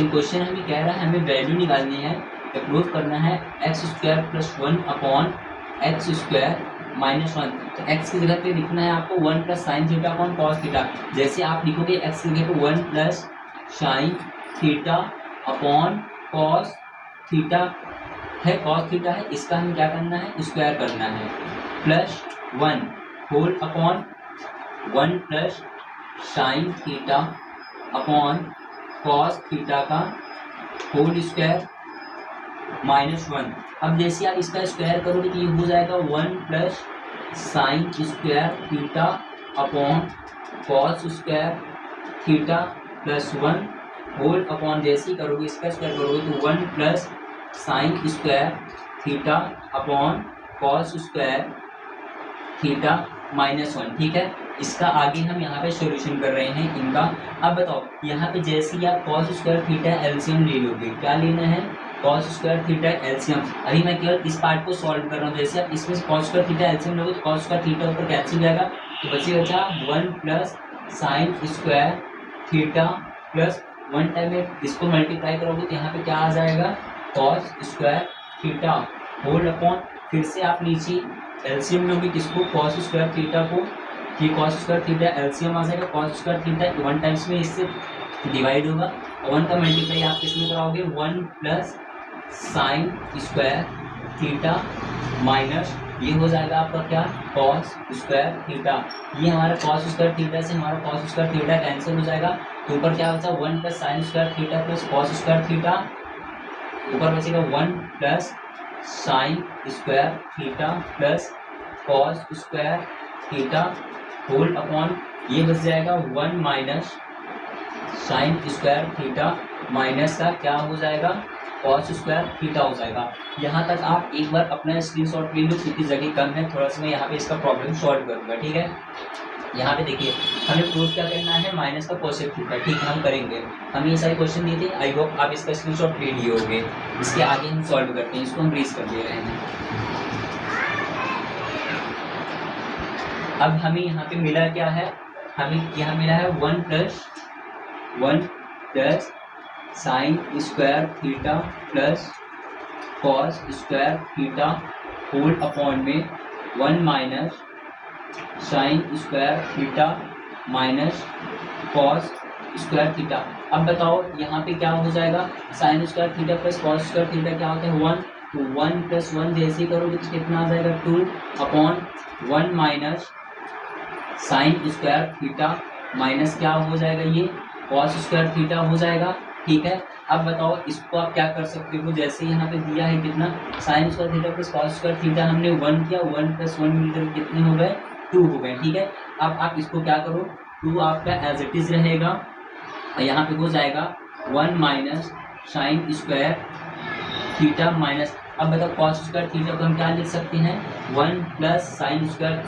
question हमें कह रहा है हमें वैल्यू निकालनी है, प्रूफ करना है x square plus 1 upon x square minus 1। तो एक्स की जगह पे लिखना है आपको 1 plus sine theta upon cos theta. जैसे आप लिखोगे एक्स की जगह पे 1 plus sine theta upon cos theta है, कॉस थीटा है, इसका हमें क्या करना है, स्क्वायर करना है, plus 1 whole upon 1 plus sine theta upon cos theta का होल स्क्वायर माइनस 1। अब जैसे आप इसका स्क्वायर करोगे तो ये हो जाएगा 1 plus sine square theta upon cos square theta plus 1 whole upon, जैसे ही करोगे इसका स्क्वायर करोगे तो 1 plus sine square theta upon cos square theta minus 1। ठीक है, इसका आगे हम यहाँ पे सॉल्यूशन कर रहे हैं इनका। अब बताओ यहाँ पे जैसे ही आप कॉस स्क्वायर थीटा एलसीएम ले लोगे, क्या लेना है, कॉस स्क्वायर थीटा एलसीएम। अभी मैं केवल इस पार्ट को सॉल्व कर रहा हूँ। जैसे आप इसमें कॉस स्क्वायर थीटा एलसीएम लोगे तो कॉस स्क्वायर थीटा ऊपर कैंसिल जाएगा, तो बचा 1 plus sine square theta plus 1 time में इसको मल्टीप्लाई करोगे तो यहाँ पे क्या आ जाएगा, cos square theta whole upon, फिर से आप नीचे एलसीएम लोगे किसको, कॉस स्क्वायर थीटा को, ये कॉस स्क्वायर थीटा एलसीएम आ जाएगा, कॉस स्क्वायर थीटा 1 टाइम्स में इससे डिवाइड होगा, 1 का मल्टीप्लाई आप किसमें कराओगे, 1 plus sine square theta minus ये हो जाएगा आपका क्या, कॉस स्क्वायर थीटा। ये हमारा कॉस स्क्वायर थीटा से हमारा कॉस स्क्वायर थीटा कैंसिल हो जाएगा, तो ऊपर क्या बचा, 1 plus sine square theta plus cos square theta, ऊपर बचेगा 1 plus sine square theta plus cos square theta whole upon, ये बच जाएगा 1 minus sine square theta minus का क्या हो जाएगा, कॉस स्क्वायर थीटा हो जाएगा। यहाँ तक आप एक बार अपना स्क्रीनशॉट ले लो क्योंकि जगह कम है, थोड़ा सा मैं यहाँ पे इसका प्रॉब्लम सॉल्व करूँगा। ठीक है, यहाँ पे देखिए हमें प्रूफ क्या करना है, माइनस का कोसेक थीटा। ठीक है, हम करेंगे, हमें ये सारे क्वेश्चन दिए थे, आई होप आप इसका स्क्रीनशॉट ले लिए होंगे। इसके आगे हम सॉल्व करते हैं, इसको हम रीच कर दे रहे हैं। अब हमें यहाँ पे मिला क्या है, हमें यहाँ मिला है 1 plus sine square theta plus cos square theta whole upon में 1 minus sine square theta minus cos square theta. अब बताओ यहाँ पे क्या हो जाएगा, sine square theta plus cos square theta क्या होता है 1, तो 1 प्लस 1 जैसे ही करोगे तो कितना आ जाएगा 2 upon 1 minus sine square theta minus क्या हो जाएगा, ये कॉस स्क्वायर थीटा हो जाएगा। ठीक है, अब बताओ इसको आप क्या कर सकते हो, जैसे यहाँ पे दिया है कितना, sign square theta plus cos square theta हमने 1 किया, 1 प्लस 1 मिलकर कितने हो गए, 2 हो गए। ठीक है, अब आप इसको क्या करो, 2 आपका एज इट इज रहेगा, यहाँ पे हो जाएगा 1 minus sine square theta minus, अब बताओ कॉस स्क्वायर थीटा को हम क्या लिख सकते हैं, 1 plus sine square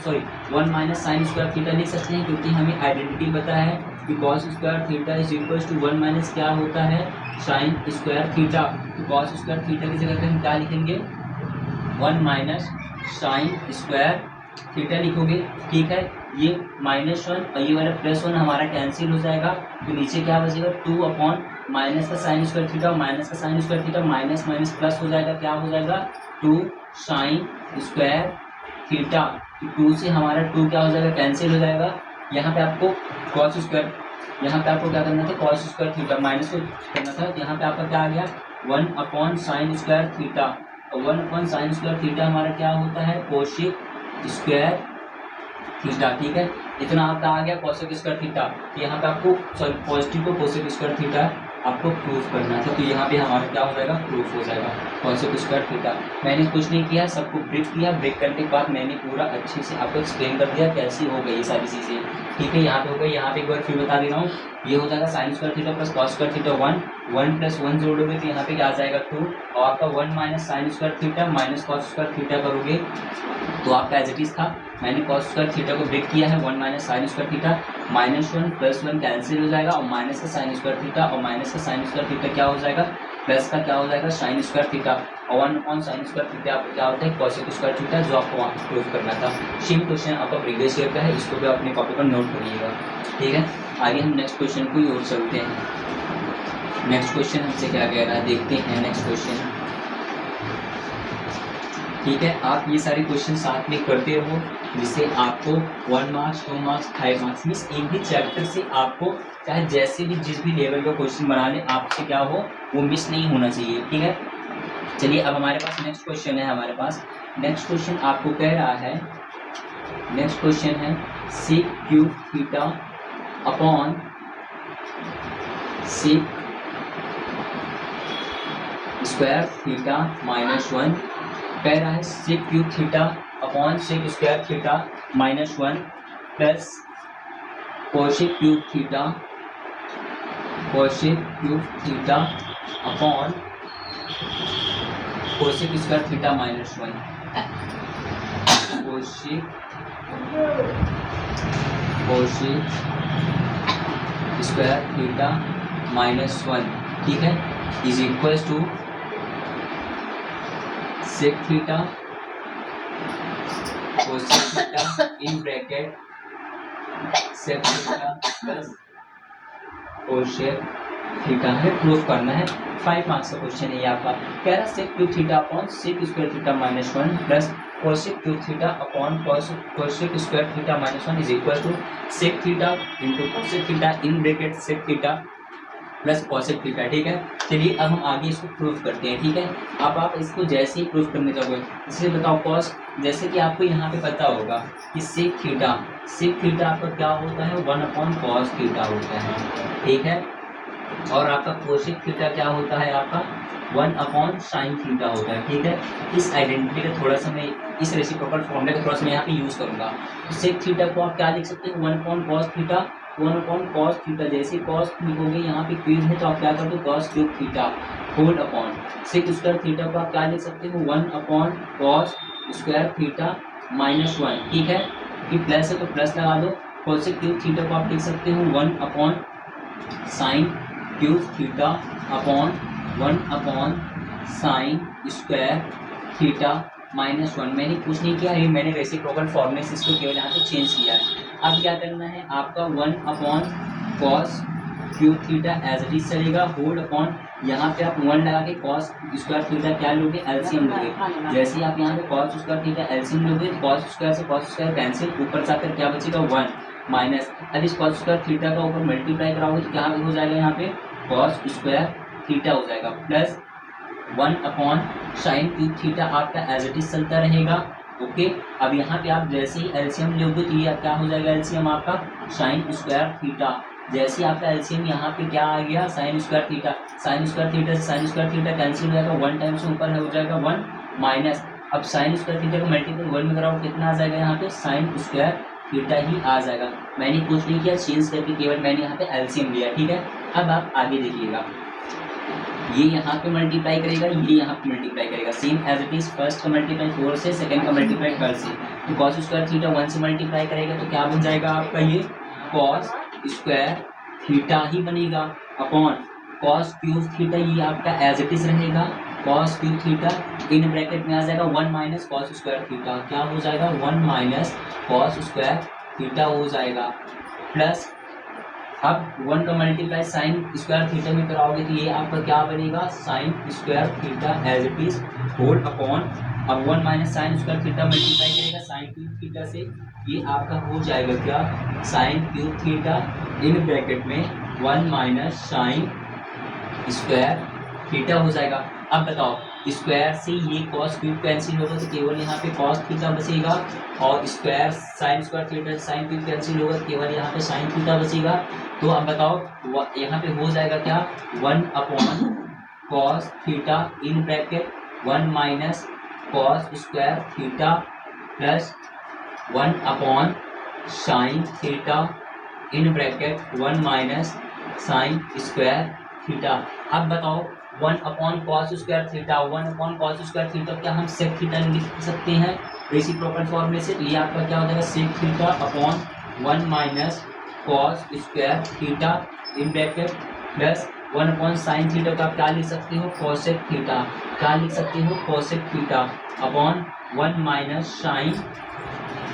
1 minus sine square theta लिख सकते हैं, क्योंकि हमें आइडेंटिटी पता है कि cos square theta is equal to 1 minus क्या होता है, साइन स्क्वायर थीटा। तो कॉस स्क्वायर थीटा की जगह पे हम क्या लिखेंगे, 1 माइनस साइन स्क्वायर थीटा लिखोगे। ठीक है, ये -1 और ये वाला +1 हमारा कैंसिल हो जाएगा, तो नीचे क्या बचेगा 2 अपॉन माइनस का साइन स्क्वायर थीटा, माइनस का sign square theta minus minus plus हो जाएगा, क्या हो जाएगा 2 साइन स्क्वायर थीटा। 2 से हमारा 2 क्या हो जाएगा, कैंसिल हो जाएगा। यहाँ पे आपको कॉस स्क्वायर, यहाँ पे आपको क्या करना था, कॉस स्क्वायर थीटा माइनस को करना था, यहाँ पे आपका क्या आ गया 1 अपॉन साइन स्क्वायर थीटा, और 1 अपॉन साइन स्क्वायर थीटा हमारा क्या होता है, कोसेक स्क्वायर थीटा। ठीक है, इतना आपका आ गया कोसेक स्क्वायर थीटा। तो यहाँ पे आपको सॉरी पॉजिटिव को कोसेक स्क्वायर थीटा आपको प्रूफ करना था, तो यहाँ पे हमारा क्या हो जाएगा, प्रूफ हो जाएगा कोसेक स्क्वायर थीटा। मैंने कुछ नहीं किया, सबको ब्रेक किया, ब्रेक करने के बाद मैंने पूरा अच्छे से आपको एक्सप्लेन कर दिया कैसी हो गई ये सारी चीज़ें। ठीक है, यहाँ पे हो गई, यहाँ पे एक बार फिर बता दे रहा हूँ ये हो जाएगा sine square theta plus cos square theta 1, 1 plus 1 जोड़ोगे तो यहाँ पे क्या आ जाएगा 2, और आपका 1 minus sine square theta minus cos square theta करोगे तो आपका एज इट इज था। मैंने कॉस स्क्वायर थीटा को ब्रेक किया है, 1 minus sine square theta, -1 plus 1 cancel हो जाएगा, और माइनस का साइन स्क्वायर थीटा और माइनस का साइन स्क्वायर थीटा क्या हो जाएगा, प्लस का क्या हो जाएगा साइन स्क्वायर थीटा, और 1 अपॉन साइन स्क्वायर थीटा आपको क्या होता है कॉसेक स्क्वायर थीटा, जो आपको वहाँ प्रूव करना था। सेम क्वेश्चन आपका प्रीवियस ईयर का है, इसको भी अपने कॉपी पर नोट करिएगा, ठीक है। आगे हम नेक्स्ट क्वेश्चन को और चलते हैं। नेक्स्ट क्वेश्चन हमसे क्या कह रहा है, देखते हैं नेक्स्ट क्वेश्चन, ठीक है। आप ये सारे क्वेश्चन साथ में करते रहो, जिससे आपको 1 मार्क्स 2 मार्क्स 5 मार्क्स मीन्स एक भी चैप्टर से आपको चाहे जैसे भी जिस भी लेवल का क्वेश्चन बना ले, आपसे क्या हो वो मिस नहीं होना चाहिए, ठीक है। चलिए अब हमारे पास नेक्स्ट क्वेश्चन है, हमारे पास नेक्स्ट क्वेश्चन आपको कह रहा है, नेक्स्ट क्वेश्चन है sec cube theta upon sec square theta -1, कह रहा है sec cube theta upon sec square theta -1 plus cosec cube theta upon cosec square theta -1, cosec square theta -1, ठीक है, is equal to sec theta cosec theta in bracket sec theta plus cosec theta है, proof करना है। 5 marks का question है ये आपका, कह रहा है sec cube theta upon sec square theta -1 plus cosec cube theta upon cosec square theta -1 is equal to sec theta into cosec theta in bracket sec theta plus cosec theta, ठीक है। चलिए अब हम आगे इसको प्रूफ करते हैं, ठीक है। अब आप इसको जैसे ही प्रूफ करने जाओगे, इससे बताओ कॉस, जैसे कि आपको यहाँ पे पता होगा कि सेक थीटा आपका क्या होता है 1 अपॉन कॉस थीटा होता है, ठीक है, और आपका कोसेक थीटा क्या होता है आपका 1 अपॉन साइन थीटा होता है, ठीक है। इस आइडेंटिटी का थोड़ा सा मैं इस रेसिप्रोकल फॉर्मूले का थोड़ा सा मैं यहाँ पे यूज़ करूँगा। तो सेक थीटा को आप क्या लिख सकते हैं 1 upon cos theta, 1 upon cos theta, जैसे कॉस लिखोगे यहाँ पे क्यूब है तो आप क्या करते हो cos cube theta whole upon sec square theta को आप क्या लिख सकते हो 1 अपॉन कॉस स्क्वायर थीटा -1, ठीक है, कि प्लस है तो प्लस लगा दो। कोसेक क्यूब थीटा को आप लिख सकते हो 1 upon sine cube theta upon 1 upon sine square theta -1। मैंने कुछ नहीं किया, ये मैंने रेसिप्रोकल फॉर्मूले से इसको केवल यहाँ पे चेंज किया है। अब क्या करना है आपका 1 upon cos cube theta as it is चलेगा होल अपॉन, यहाँ पे आप 1 लगा के कॉस स्क्वायर थीटा क्या लोगे एलसीएम लोगे, जैसे ही आप यहाँ पे कॉस स्क्वायर थीटा एलसीएम लोगे कॉस स्क्वायर से कॉस स्क्वायर कैंसिल, ऊपर जाकर क्या बचेगा 1 माइनस, अब इस कॉस स्क्वायर थीटा का ऊपर मल्टीप्लाई कराओगे तो क्या हो जाएगा यहाँ पे कॉस स्क्वायर थीटा हो जाएगा plus 1 upon sine cube theta आपका एज इट इज चलता रहेगा, ओके। अब यहाँ पे आप जैसे ही एलसीएम लोगे तो ये क्या हो जाएगा एलसीएम आपका साइन स्क्वायर थीटा, जैसे आपका एलसीएम यहाँ पे क्या आ गया साइन स्क्वायर थीटा से साइन स्क्वायर थीटा कैंसिल हो जाएगा, 1 टाइम से ऊपर हो जाएगा 1 माइनस, अब साइन स्क्वायर थीटा को मल्टीपल 1 में कराओ कितना आ जाएगा यहाँ पे साइन स्क्वायर थीटा ही आ जाएगा। मैंने कुछ नहीं किया चेंज करके, केवल मैंने यहाँ पे एलसीएम लिया, ठीक है। अब आप आगे देखिएगा, ये यहाँ पे मल्टीप्लाई करेगा, ये यहाँ पे मल्टीप्लाई करेगा, same as it is, first का मल्टीप्लाई 4 से, सेकंड का मल्टीप्लाई 12 से, तो कॉस स्क्वायर थीटा 1 से मल्टीप्लाई करेगा तो क्या बन जाएगा आपका ये कॉस स्क्वायर थीटा ही बनेगा अपॉन कॉस क्यूब थीटा, ये आपका एज इट इज रहेगा cos cube theta in bracket में आ जाएगा 1 माइनस कॉस स्क्वायर थीटा, क्या हो जाएगा 1 माइनस कॉस स्क्वायर थीटा हो जाएगा प्लस, अब 1 का मल्टीप्लाई साइन स्क्वायर थीटा में कराओगे तो ये आपका क्या बनेगा sine square theta as it is whole upon, अब 1 minus sine square theta multiply करेगा साइन क्यूब थीटा से, ये आपका हो जाएगा क्या sine cube theta in bracket में 1 माइनस साइन स्क्वायर थीटा हो जाएगा। अब बताओ स्क्वायर से ये कॉस क्यूब कैंसिल होगा तो केवल यहाँ पे कॉस थीटा बचेगा, और square sine square theta sine cube cancel होगा केवल यहाँ पे साइन थीटा बचेगा। तो अब बताओ यहाँ पे हो जाएगा क्या 1 upon cos theta in bracket 1 minus cos square theta plus 1 upon sine theta in bracket 1 minus sine square theta. अब बताओ 1 upon cos square theta, 1 upon cos square theta क्या हम सेक थीटा लिख सकते हैं रेसिप्रोकल फॉर्म में से? ये आपका क्या हो जाएगा sec theta upon 1 minus cos square theta in bracket plus 1 upon sine theta का आप क्या लिख सकते हो कोसेक थीटा, क्या लिख सकते हो cosec theta upon 1 minus sine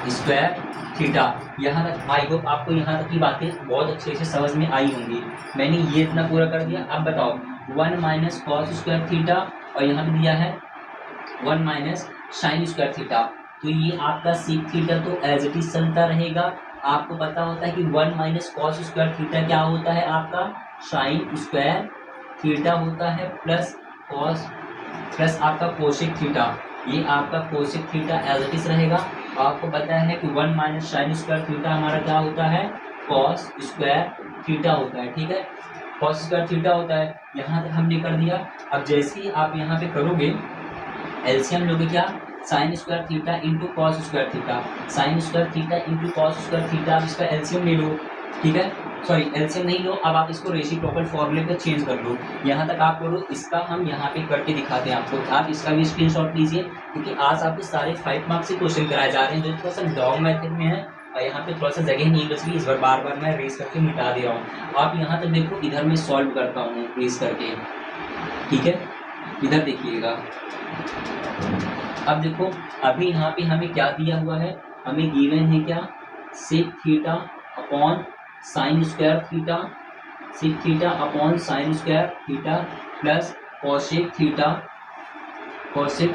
square theta. यहाँ तक आई होप आपको यहाँ तक की बातें बहुत अच्छे से समझ में आई होंगी। मैंने ये इतना पूरा कर दिया। अब बताओ 1 माइनस कॉस स्क्वायर थीटा और यहाँ पे दिया है 1 माइनस साइन स्क्वायर थीटा, तो ये आपका सीक थीटा तो एज इट इज चलता रहेगा। आपको पता होता है कि 1 माइनस कॉस स्क्वायर थीटा क्या होता है आपका साइन स्क्वायर थीटा होता है प्लस कॉस प्लस आपका कोसेक थीटा, ये आपका cosec theta as it is रहेगा। आपको पता है कि 1 माइनस साइन स्क्वायर थीटा हमारा क्या होता है कॉस स्क्वायर थीटा होता है, ठीक है कॉस स्क्वायर थीटा होता है। यहाँ तक हमने कर दिया। अब जैसे ही आप यहाँ पे करोगे एलसीएम लोगे क्या sine square theta into cos square theta, sine square theta into cos square theta, आप इसका एलसीएम ले लो, ठीक है सॉरी एलसीएम नहीं लो, अब आप इसको रेसिप्रोकल फॉर्मूले पे चेंज कर लो। यहाँ तक आप करो, इसका हम यहाँ पे करके दिखाते हैं आपको, आप इसका भी स्क्रीनशॉट लीजिए क्योंकि आज आपके सारे 5 मार्क्स के क्वेश्चन कराए जा रहे हैं जो थोड़ा सा लॉन्ग मेथड में है और यहाँ पे थोड़ा सा जगह नहीं बच रही, इस बार बार मैं रेस करके मिटा दे रहा हूँ। आप यहाँ तक देखो, इधर मैं सॉल्व करता हूँ रेस करके, ठीक है इधर देखिएगा। अब देखो अभी यहाँ पे हमें क्या दिया हुआ है, हमें गिवन है क्या sec theta upon sine square theta, sec theta upon sine square theta plus cosec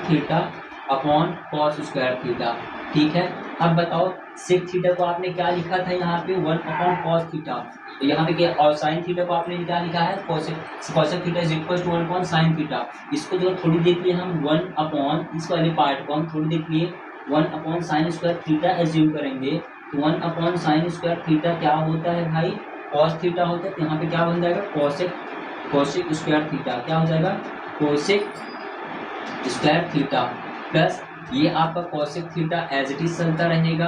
theta upon cos square theta, ठीक है। अब बताओ सेक थीटा को आपने क्या लिखा था यहाँ पे 1 अपॉन कॉस थीटा, तो यहाँ पे क्या और साइन थीटा को आपने क्या लिखा है cosec theta is equal to 1 upon sine theta. इसको जो थोड़ी देर के लिए हम 1 अपॉन इस वाले पार्ट को हम थोड़ी देर के लिए 1 upon sine square theta assume करेंगे, तो 1 अपॉन साइन स्क्वायर थीटा क्या होता है भाई कॉस थीटा होता है, तो यहाँ पे क्या बन जाएगा कोसेक स्क्वायर थीटा, क्या हो जाएगा कोसेक स्क्वायर थीटा प्लस ये आपका cosec theta as it is चलता रहेगा,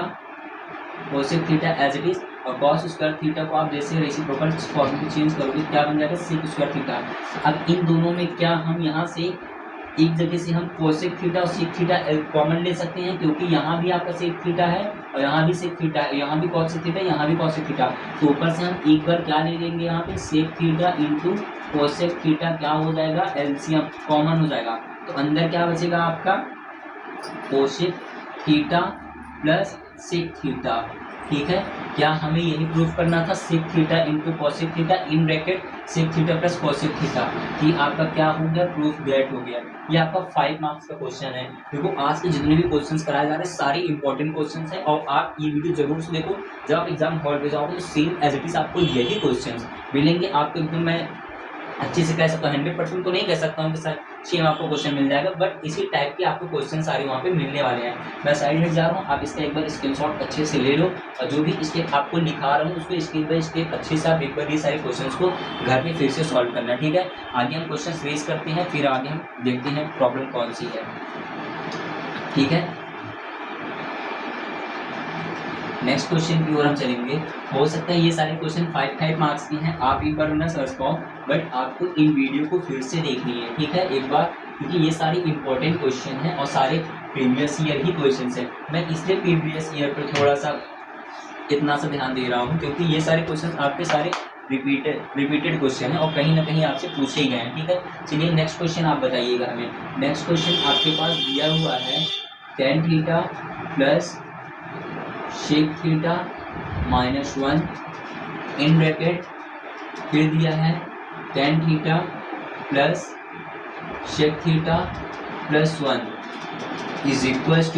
cosec theta as it is, और कॉस स्क्वायर थीटा को आप जैसे रेसिप्रोकल फॉर्म में चेंज करोगे क्या बन जाएगा सेक स्क्वायर थीटा। अब इन दोनों में क्या हम यहाँ से एक जगह से हम कोसेक थीटा और सेक थीटा कॉमन ले सकते हैं क्योंकि यहाँ भी आपका सेक थीटा है और यहाँ भी सेक थीटा है, यहाँ भी कोसेक थीटा यहाँ भी कोसेक थीटा, तो ऊपर से हम एक बार क्या ले लेंगे यहाँ पे sec theta into cosec theta, क्या हो जाएगा एलसीएम कॉमन हो जाएगा, तो अंदर क्या बचेगा आपका cosec theta plus sec theta, ठीक है। क्या हमें यही प्रूफ करना था sec theta into cosec theta in bracket sec theta plus cosec theta, कि आपका क्या हो गया प्रूफ गेट हो गया। ये आपका 5 मार्क्स का क्वेश्चन है। देखो आज के जितने भी क्वेश्चंस कराए जा रहे हैं सारे इंपॉर्टेंट क्वेश्चंस हैं और आप ये वीडियो जरूर से देखो, जब आप एग्जाम हॉल पे जाओगे तो सेम एज इट इज आपको यही क्वेश्चंस मिलेंगे आपको एकदम। मैं अच्छे से कह सकता हूँ 100% तो नहीं कह सकता हूँ कि सर सेम आपको क्वेश्चन मिल जाएगा, बट इसी टाइप के आपको क्वेश्चन सारे वहाँ पे मिलने वाले हैं। मैं साइड में जा रहा हूँ, आप इसका एक बार स्क्रीनशॉट अच्छे से ले लो और जो भी स्टेप आपको लिखा रहा हूँ उसको स्टेप बाय स्टेप अच्छे से आप एक बार ये सारे क्वेश्चन को घर में फिर से सॉल्व करना, ठीक है। आगे हम क्वेश्चन रेज करते हैं, फिर आगे हम देखते हैं प्रॉब्लम कौन सी है, ठीक है। नेक्स्ट क्वेश्चन की ओर हम चलेंगे। हो सकता है ये सारे क्वेश्चन 5 मार्क्स के हैं, आप एक बार ना सर्च पाओ, बट आपको इन वीडियो को फिर से देखनी है, ठीक है एक बार, क्योंकि ये सारे इंपॉर्टेंट क्वेश्चन हैं और सारे प्रीवियस ईयर ही क्वेश्चन हैं। मैं इसलिए प्रीवियस ईयर पर थोड़ा सा इतना सा ध्यान दे रहा हूँ क्योंकि ये सारे क्वेश्चन आपके सारे रिपीटेड क्वेश्चन हैं और कहीं ना कहीं आपसे पूछे ही गए हैं, ठीक है। चलिए नेक्स्ट क्वेश्चन आप बताइएगा हमें। नेक्स्ट क्वेश्चन आपके पास दिया हुआ है tan theta plus sec theta minus 1 in bracket, फिर दिया है tan theta plus sec theta plus 1 is equals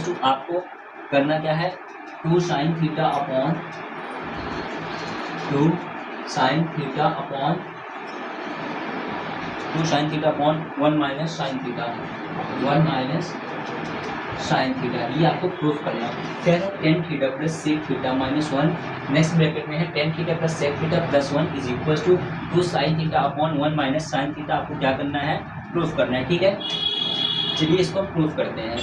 to आपको करना क्या है 2 sine theta upon 1 minus sine theta, ये आपको प्रूफ करना है। कह रहा है tan theta plus sec theta minus 1, next bracket में है tan theta plus sec theta plus 1 is equal to 2 sine theta upon 1 minus sine theta, आपको क्या करना है प्रूफ करना है, ठीक है। चलिए इसको हम प्रूफ करते हैं।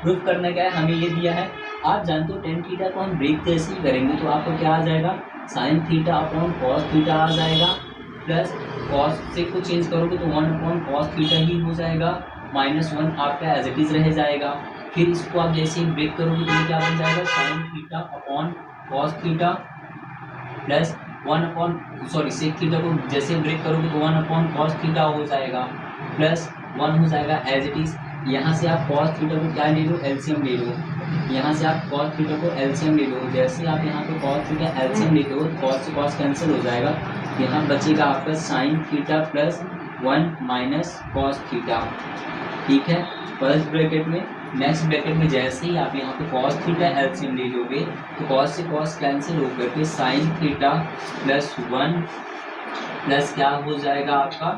प्रूफ करना क्या है, हमें ये दिया है, आप जानते हो tan थीटा को हम ब्रेक जैसे ही करेंगे तो आपको क्या आ जाएगा sine theta upon cos theta आ जाएगा, प्लस कॉस से को चेंज करोगे तो 1 अपॉन कॉस थीटा ही हो जाएगा, -1 आपका एज इट इज रह जाएगा। फिर इसको आप जैसे ही ब्रेक करोगे तो ये क्या बन जाएगा, sine theta upon cos theta plus 1 upon sec theta को जैसे ब्रेक करोगे तो 1 अपॉन कॉस थीटा हो जाएगा, प्लस 1 हो जाएगा एज इट इज। यहाँ से आप कॉस थीटा को क्या ले लो, एलसीएम ले लो। यहाँ से आप कॉस थीटा को एलसीएम ले लो, जैसे आप यहाँ पे कॉस थीटा एलसीएम लेते हो कॉस से कॉस कैंसिल हो जाएगा, यहाँ बचेगा आपका sign theta plus 1 minus cos theta. ठीक है, फर्स्ट ब्रैकेट में। नेक्स्ट ब्रैकेट में जैसे ही आप यहाँ पे कॉस थीटा एलसीएम ले लोगे तो कॉस से कॉस कैंसिल होकर के साइन थीटा प्लस 1 प्लस क्या हो जाएगा आपका,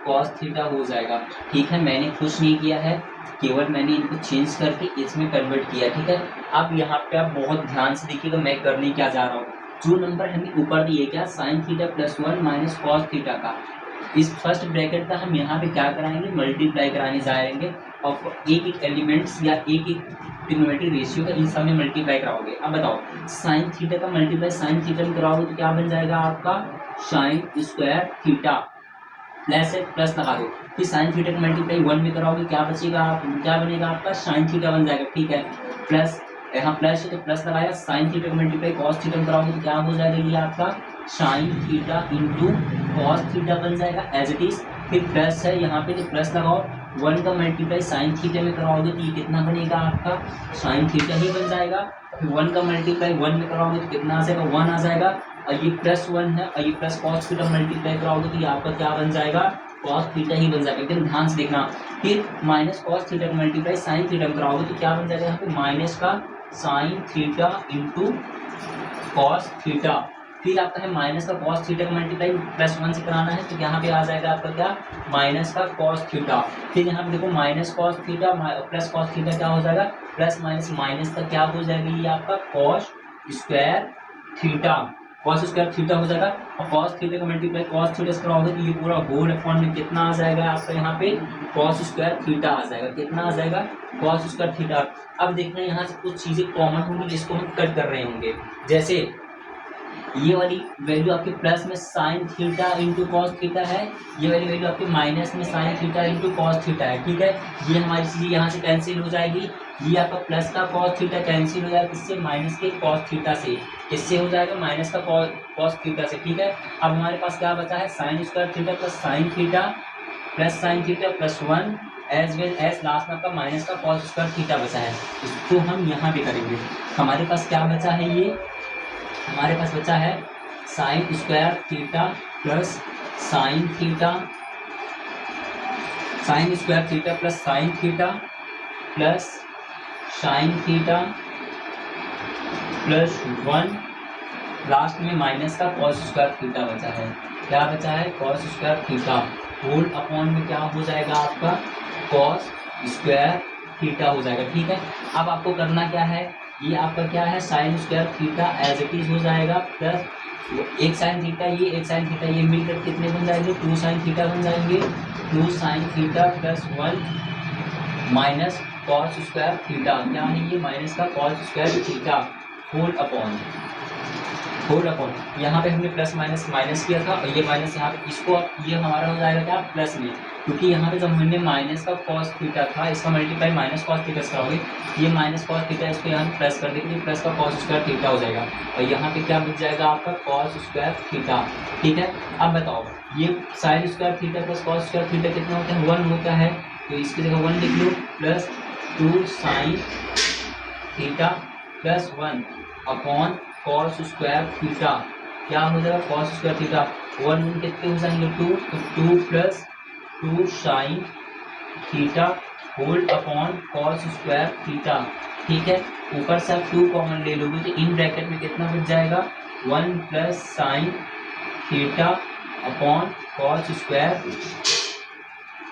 कॉस थीटा हो जाएगा। ठीक है, मैंने कुछ नहीं किया है, केवल मैंने इनको चेंज करके इसमें कन्वर्ट किया। ठीक है, अब यहाँ पे आप बहुत ध्यान से देखिएगा मैं करने क्या जा रहा हूँ। जो नंबर हमें ऊपर दिए क्या, sign theta plus 1 minus cos theta का, इस फर्स्ट ब्रैकेट का हम यहाँ पे क्या कराएंगे, मल्टीप्लाई कराने जाएंगे और एक एक एलिमेंट्स या एक एक ट्रिग्नोमेट्री रेशियो का इन सब में मल्टीप्लाई कराओगे। अब बताओ, साइन थीटा का मल्टीप्लाई साइन थीटा में कराओगे तो क्या बन जाएगा आपका, साइन स्क्वायर थीटा प्लस है प्लस लगा दो, फिर साइन थीटा का मल्टीप्लाई 1 में कराओगे क्या बचेगा, क्या बनेगा आपका, साइन थीटा बन जाएगा। ठीक है, प्लस यहाँ प्लस है तो प्लस लगाया, साइन थीटा का मल्टीप्लाई कॉस थीटा में कराओगे तो क्या हो जाएगा, ये आपका sign theta into cos theta बन जाएगा एज इट इज। फिर प्लस है यहाँ पे तो प्लस लगाओ, 1 का मल्टीप्लाई साइन थीटा में कराओगे तो ये कितना बनेगा आपका, साइन थीटा ही बन जाएगा। फिर 1 का मल्टीप्लाई 1 में कराओगे तो कितना आ जाएगा, 1 आ जाएगा, और ये प्लस 1 है और ये प्लस कॉस थीटा मल्टीप्लाई कराओगे तो ये आपका क्या बन जाएगा, कॉस थीटा ही बन जाएगा। एकदम ध्यान से देखना। फिर माइनस कॉस थीटा का मल्टीप्लाई साइन थीटा में कराओगे तो क्या बन जाएगा, यहाँ पे माइनस का sign theta into cos theta. फिर आपका है माइनस का कॉस थीटा का मल्टीप्लाई प्लस 1 से कराना है तो यहाँ पे आ जाएगा आपका क्या, माइनस का कॉस थीटा। फिर यहाँ पे देखो minus cos theta plus cos theta क्या हो जाएगा, प्लस माइनस माइनस का क्या हो जाएगा, ये आपका cos square theta, cos square theta हो जाएगा। और कॉस थीटा का मल्टीप्लाई कॉस थीटा से कराओगे तो ये पूरा होल अपॉन में कितना आ जाएगा आपका, यहाँ पे कॉस स्क्वायर थीटा आ जाएगा। कितना आ जाएगा, कॉस स्क्वायर थीटा। अब देखना यहाँ से कुछ चीज़ें कॉमन होंगी जिसको हम कट कर रहे होंगे, जैसे ये वाली वैल्यू आपके प्लस में sign theta into cos theta है, ये वाली वैल्यू आपके माइनस में sign theta into cos theta है। ठीक है, ये हमारी चीज़ें यहाँ से कैंसिल हो जाएगी, ये आपका प्लस का कॉस थीटा कैंसिल हो जाएगा किससे, माइनस के कॉस थीटा से। किससे हो जाएगा, माइनस का कॉस थीटा से। ठीक है, अब हमारे पास क्या बचा है, sine square theta plus sine theta plus 1 as well as last में आपका माइनस का कॉस स्क्वायर थीटा बचा है। इसको हम यहाँ पे करेंगे। हमारे पास क्या बचा है, ये हमारे पास बचा है sine square theta plus sine theta, sine square theta plus sine theta plus sine theta plus 1, last में माइनस का कॉस स्क्वायर थीटा बचा है। क्या बचा है, cos square theta whole upon में क्या हो जाएगा आपका, कॉस स्क्वायर थीटा हो जाएगा। ठीक है, अब आपको करना क्या है, ये आपका क्या है, sine square theta as it is हो जाएगा प्लस एक साइन थीटा ये एक साइन थीटा ये मिलकर कितने बन जाएंगे, 2 साइन थीटा बन जाएंगे। 2 sine theta plus 1 minus cos square theta, क्या है ये, माइनस का cos square theta whole upon यहाँ पे हमने प्लस माइनस माइनस किया था और ये माइनस यहाँ पे इसको ये हमारा हो जाएगा क्या, प्लस में, क्योंकि यहाँ पे जब हमने माइनस का कॉस थीटा था इसका मल्टीप्लाई माइनस कॉस थीटा से कराओगे, ये माइनस कॉस थीटा इसको यहाँ प्लस कर देंगे, प्लस का कॉस स्क्वायर थीटा हो जाएगा और यहाँ पे क्या बच जाएगा आपका, कॉस स्क्वायर थीटा। ठीक है, अब बताओ ये sine square theta plus cos square theta कितना होता है, 1 होता है, तो इसकी जगह 1 लिख लो, plus 2 sine theta plus 1 upon cos square theta, क्या हो जाएगा, कॉस स्क्वायर थीटा 1 कितने हो जाएंगे, 2, तो 2 plus 2 sine theta whole upon cos square theta. ठीक है, ऊपर से आप 2 कॉमन ले लोगे तो इन ब्रैकेट में कितना बच जाएगा, 1 plus sine theta upon cos square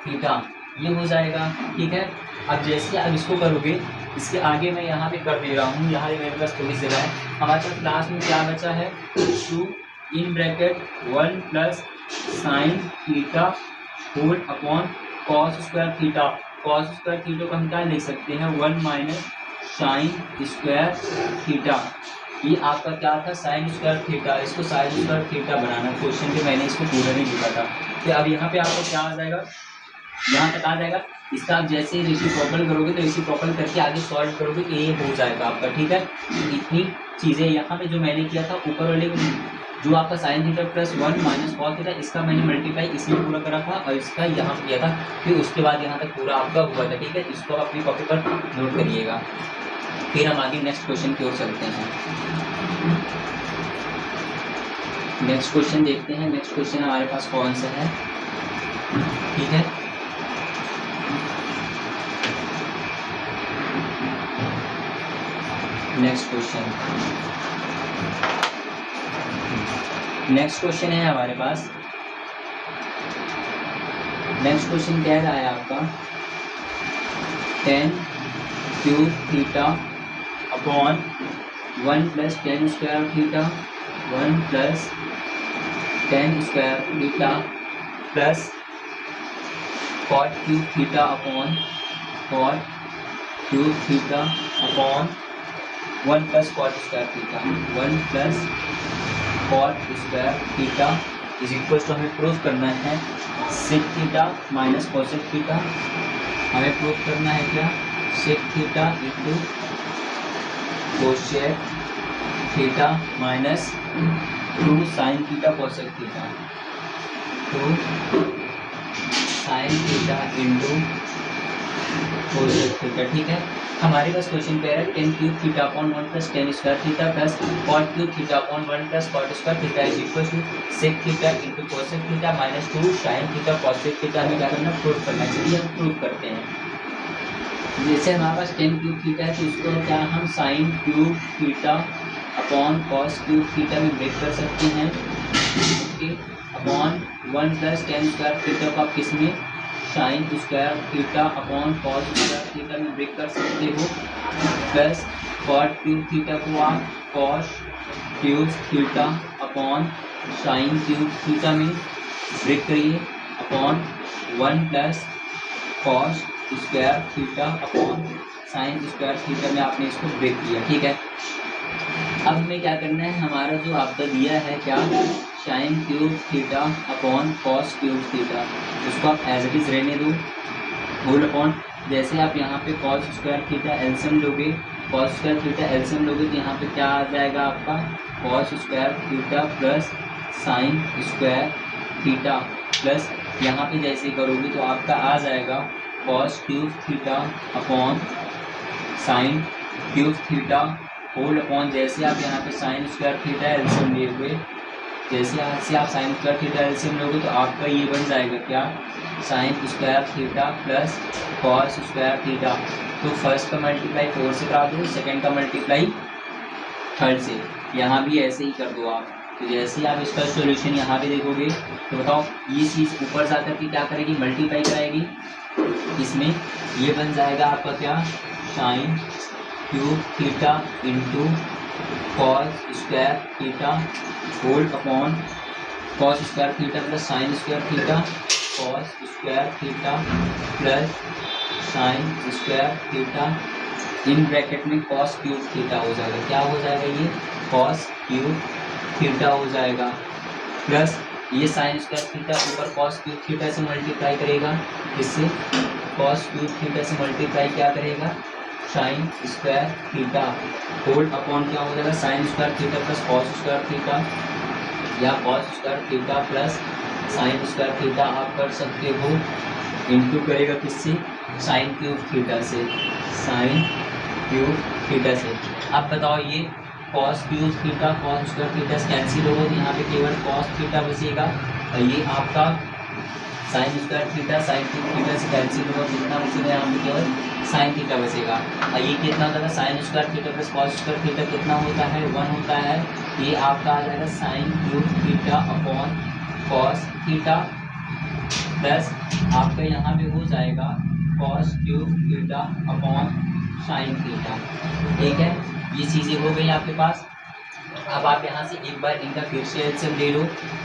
theta, ये हो जाएगा। ठीक है, अब जैसे अब इसको करोगे, इसके आगे मैं यहाँ पे कर दे रहा हूँ, यहाँ मेरे पास थोड़ी जगह है। हमारे पास लास्ट में क्या बचा है, 2 in bracket 1 plus sine theta whole upon cos square theta. Cos square theta को हम क्या लिख सकते हैं, 1 माइनस साइन स्क्वायर थीटा। ये आपका क्या था, साइन स्क्वायर थीटा, इसको साइन स्क्वायर थीटा बनाना। क्वेश्चन पे मैंने इसको पूरा नहीं लिखा था। तो अब यहाँ पे आपको क्या आ जाएगा, यहाँ तक आ जाएगा। इसका आप जैसे ही रेसिप्रोकल करोगे तो रेसिप्रोकल करके आगे सॉल्व करोगे तो ये हो जाएगा आपका, ठीक है। इतनी चीज़ें यहाँ पे जो मैंने किया था, ऊपर वाले जो आपका sign theta plus 1 minus cos theta, इसका मैंने मल्टीप्लाई इसमें पूरा करा था और इसका यहाँ किया था, फिर उसके बाद यहाँ तक पूरा आपका हुआ था, ठीक है। इसको आप अपनी कॉपी पर नोट करिएगा। फिर हम आगे नेक्स्ट क्वेश्चन की ओर चलते हैं। नेक्स्ट क्वेश्चन देखते हैं। नेक्स्ट क्वेश्चन हमारे पास कौन सा है, ठीक है। नेक्स्ट क्वेश्चन है हमारे पास। नेक्स्ट क्वेश्चन कह रहा है आपका tan cube theta upon 1 plus tan square theta 1 plus tan square theta plus cot cube theta upon cot cube theta upon 1 plus cot square theta 1 plus cot square theta is equal to हमें prove करना है sec theta minus cosec theta. हमें prove करना है क्या, sec theta into cosec theta minus 2 sine theta cosec theta 2 sine theta into cosec theta, ठीक है। हमारे पास क्वेश्चन कह रहा है tan cube theta upon 1 plus tan square theta plus cot cube theta upon 1 plus cot square theta is equal to sec theta into cosec theta minus 2 sine theta cosec theta. हमें क्या करना, prove करना है। चलिए हम prove करते हैं। जैसे हमारे पास tan क्यूब थीटा है तो इसको क्या हम sign cube theta upon cos cube theta में ब्रेक कर सकते हैं, okay. Upon 1 plus tan square theta को आप किसमें, sign square theta upon cos square theta में ब्रेक कर सकते हो, प्लस कॉट क्यूब थीटा को आप cos cube theta upon sine cube theta में ब्रेक करिए, upon 1 plus cos square theta upon sine square theta में आपने इसको ब्रेक किया, ठीक है। अब हमें क्या करना है, हमारा जो आपका दिया है क्या, sine cube theta upon cos cube theta, उसको आप एज इट इज रहने दो, होल अपॉन जैसे आप यहाँ पे कॉस स्क्वायर थीटा एलसीएम लोगे, कॉस स्क्वायर थीटा एलसीएम लोगे तो यहाँ पे क्या आ जाएगा आपका, cos square theta plus sine square theta plus यहाँ पे जैसे करोगे तो आपका आ जाएगा cos cube theta upon sine cube theta whole upon जैसे आप यहाँ पे साइन स्क्वायर थीटा एलसीएम लिए हुए, जैसे यहाँ से आप साइन स्क्वायर थीटा एलसीएम लोगे तो आपका ये बन जाएगा क्या, sine square theta plus cos square theta. तो फर्स्ट का मल्टीप्लाई 4 से करा दो, सेकेंड का मल्टीप्लाई 3rd से, यहाँ भी ऐसे ही कर दो आप। तो जैसे ही आप इसका सॉल्यूशन यहाँ पे देखोगे तो बताओ ये चीज़ ऊपर जा करके क्या करेगी, मल्टीप्लाई कराएगी इसमें, ये बन जाएगा आपका क्या, sine cube theta into cos square theta whole upon cos square theta plus sine square theta, cos square theta plus sine square theta in bracket में कॉस क्यूब थीटा हो जाएगा। क्या हो जाएगा, ये कॉस क्यूब थीटा हो जाएगा plus ये साइन स्क्वायर थीटा ऊपर कॉस क्यूब थीटा से मल्टीप्लाई करेगा, इससे कॉस क्यूब थीटा से मल्टीप्लाई क्या करेगा, sine square theta whole upon क्या हो जाएगा, sine square theta plus cos square theta या cos square theta plus sine square theta आप कर सकते हो, इंटू करेगा किससे, साइन क्यूब थीटा से, साइन क्यूब थीटा से। अब बताओ ये cos cube theta cos square theta से कैंसिल होगा तो यहाँ पे केवल कॉस थीटा बचेगा और ये आपका sine square theta sine cube theta से कैंसिल होगा, कितना बचेगा यहाँ पे केवल साइन थीटा बचेगा। और ये कितना होता है, sine square theta plus cos square theta कितना होता है, 1 होता है। ये आपका आ जाएगा sign cube theta upon cos theta plus आपका यहाँ पे हो जाएगा cos cube theta upon sine theta, ठीक है। ये चीज़ें हो गई आपके पास। अब आप यहाँ से एक बार इनका फिर से एलसीएम ले लो,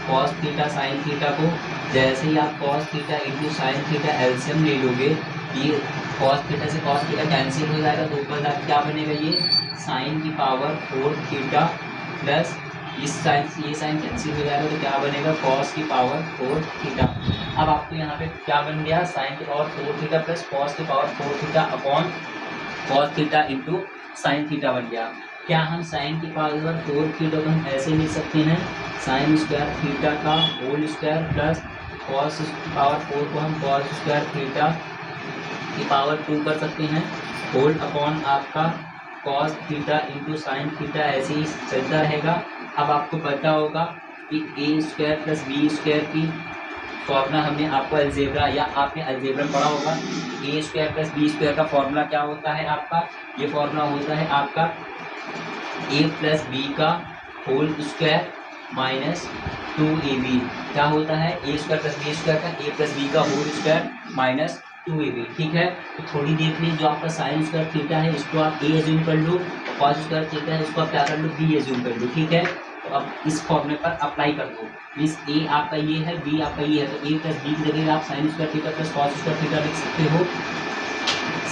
कॉस थीटा साइन थीटा को, जैसे ही आप cos theta into sine theta LCM ले लोगे, ये कॉस थीटा से कॉस थीटा कैंसिल हो जाएगा, तो ऊपर जाके क्या बनेगा, ये साइन की पावर 4 थीटा प्लस इस साइन से ये साइन कैंसिल हो जाएगा, तो क्या बनेगा कॉस की पावर 4 थीटा। अब आपको यहाँ पे क्या बन गया, साइन की पावर 4 थीटा प्लस कॉस की power 4 theta upon cos theta into sine theta बन गया। क्या हम साइन की पावर 4 थीटा को हम ऐसे लिख सकते हैं, साइन स्क्वायर थीटा का होल स्क्वायर प्लस कॉस की पावर 4 को हम कॉस स्क्वायर थीटा की पावर 2 कर सकते हैं, होल अपॉन आपका cos theta into sine theta, ऐसे ही चलता रहेगा। अब आपको पता होगा कि ए स्क्वायर प्लस बी स्क्वायर की फॉर्मूला हमने आपको अलजेब्रा या आपने अलजेब्रा पढ़ा होगा, ए स्क्वायर प्लस बी स्क्वायर का फॉर्मूला क्या होता है आपका, ये फॉर्मूला होता है आपका ए प्लस बी का होल स्क्वायर माइनस 2ab। क्या होता है, ए स्क्वायर प्लस बी स्क्वायर का ए प्लस बी का होल स्क्वायर माइनस 2ab। ठीक है, तो थोड़ी देर के लिए जो आपका साइन स्क्वायर थीटा है इसको आप ए एज्यूम कर लो, और कॉस स्क्वायर थीटा है उसको आप क्या कर लो, बी एज्यूम कर लो। ठीक है, तो अब इस फॉर्मूले पर अप्लाई कर दो, मीन्स ए आपका ये है, बी आपका ये है, तो ए प्लस बी की जगह आप sign square theta plus cos square theta लिख सकते हो,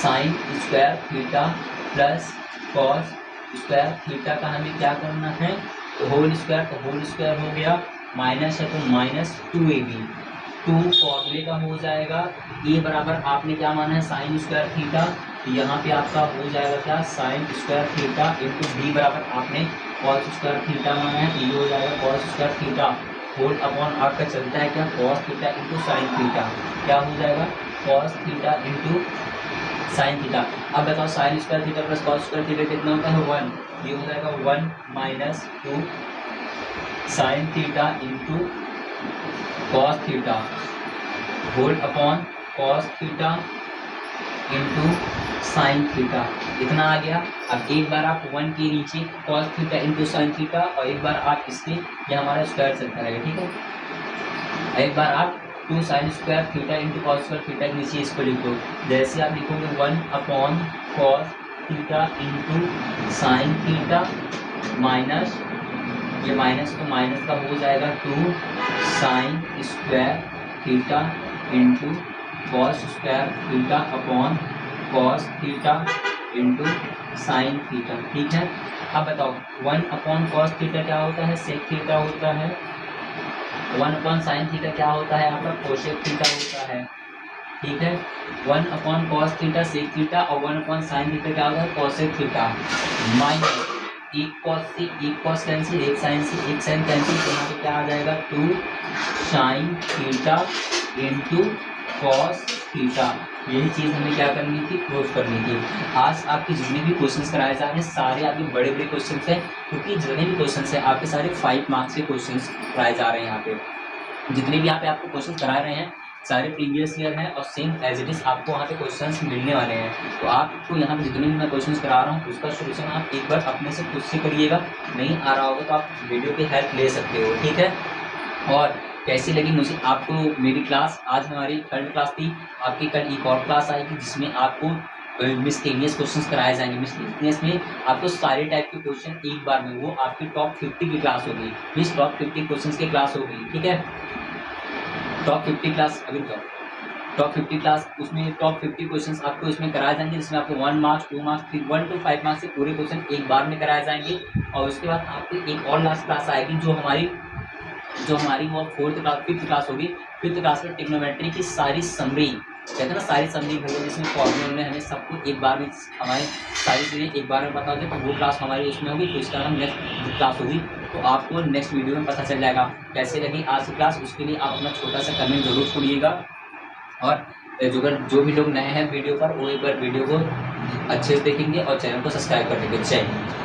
sign square theta plus cos square theta का हमें क्या करना है, तो होल स्क्वायर, तो होल स्क्वायर हो गया, माइनस है तो माइनस 2ab, 2 फॉर्मूले का हो जाएगा, ए बराबर आपने क्या माना है साइन स्क्वायर थीटा, यहाँ पे आपका हो जाएगा क्या sine square theta into B बराबर आपने कॉस स्क्वायर थीटा माना है, ये हो जाएगा cos square theta whole upon आपका चलता है क्या cos theta into sine theta, क्या हो जाएगा cos theta into sine theta. अब बताओ sine square theta plus cos square theta कितना होता है 1, ये हो जाएगा 1 minus 2 sine theta into cos theta whole upon cos theta into sine theta, इतना आ गया। अब एक बार आप 1 के नीचे cos theta into sine theta, और एक बार आप इसके, ये हमारा स्क्वायर चलता रहेगा। ठीक है, एक बार आप 2 sign square theta into cos square theta के नीचे इसको लिखो, जैसे आप लिखोगे 1 upon cos theta into sine theta minus, ये माइनस तो माइनस का हो जाएगा 2 sign square theta into cos square theta upon cos theta into sine theta. ठीक है, अब बताओ 1 अपॉन कॉस थीटा क्या होता है, सेक थीटा होता है, 1 अपॉन साइन थीटा क्या होता है आपका कोसेक थीटा होता है। ठीक है, 1 upon cos theta sec theta और 1 अपॉन साइन थीटा क्या होता है कोसेक थीटा, माइनस एक कॉस से एक कॉस कैंसिल, एक साइन से एक साइन कैंसिल, तो यहाँ पे क्या आ जाएगा 2 sine theta into cos theta. यही चीज़ हमें क्या करनी थी, प्रूव करनी थी। आज आपके जितने भी क्वेश्चंस कराए जा रहे हैं सारे आपके बड़े बड़े क्वेश्चंस हैं, क्योंकि जितने भी क्वेश्चंस हैं आपके सारे 5 मार्क्स के क्वेश्चंस कराए जा रहे हैं। यहाँ पे जितने भी यहाँ पे आपको क्वेश्चन करा रहे हैं सारे प्रीवियस ईयर हैं और सेम एज इट इज़ आपको वहाँ पे क्वेश्चंस मिलने वाले हैं। तो आपको यहाँ पे जितने भी मैं क्वेश्चंस करा रहा हूँ उसका सोल्यूशन आप एक बार अपने से खुद से करिएगा, नहीं आ रहा होगा तो आप वीडियो की हेल्प ले सकते हो। ठीक है, और कैसी लगी मुझे आपको मेरी क्लास, आज हमारी 3rd क्लास थी, आपकी कल एक और क्लास आएगी जिसमें आपको मिसलेनियस क्वेश्चंस कराए जाएंगे। मिसलेनियस में आपको सारे टाइप के क्वेश्चन एक बार में, वो आपकी टॉप 50 की क्लास होगी, मीन्स टॉप 50 क्वेश्चंस की क्लास होगी। ठीक है, टॉप 50 क्लास, अभी बताओ टॉप 50 क्लास, उसमें टॉप 50 क्वेश्चंस आपको इसमें कराए जाएंगे, जिसमें आपको 1 मार्क्स 2 मार्क्स फिर 1 to 5 मार्क्स से पूरे क्वेश्चन एक बार में कराए जाएंगे। और उसके बाद आपकी एक और लास्ट क्लास आएगी जो हमारी वो 4th क्लास 5th क्लास होगी। 5th क्लास में टिग्नोमेट्री की सारी समरी, कहते हैं ना सारी समरी भैया, जिसमें फॉर्मूले में हमें सब कुछ एक बार में, हमारी सारी चीज़ें एक बार में पता होगी, तो वो क्लास हमारी उसमें होगी। तो इसका हम नेक्स्ट क्लास होगी, तो आपको नेक्स्ट वीडियो में पता चल जाएगा कैसे लगी आज की क्लास। उसके लिए आप अपना छोटा सा कमेंट जरूर छोड़िएगा, और जो भी लोग नए हैं वीडियो पर वो एक बार वीडियो को अच्छे से देखेंगे और चैनल को सब्सक्राइब कर देंगे। जय हिंद।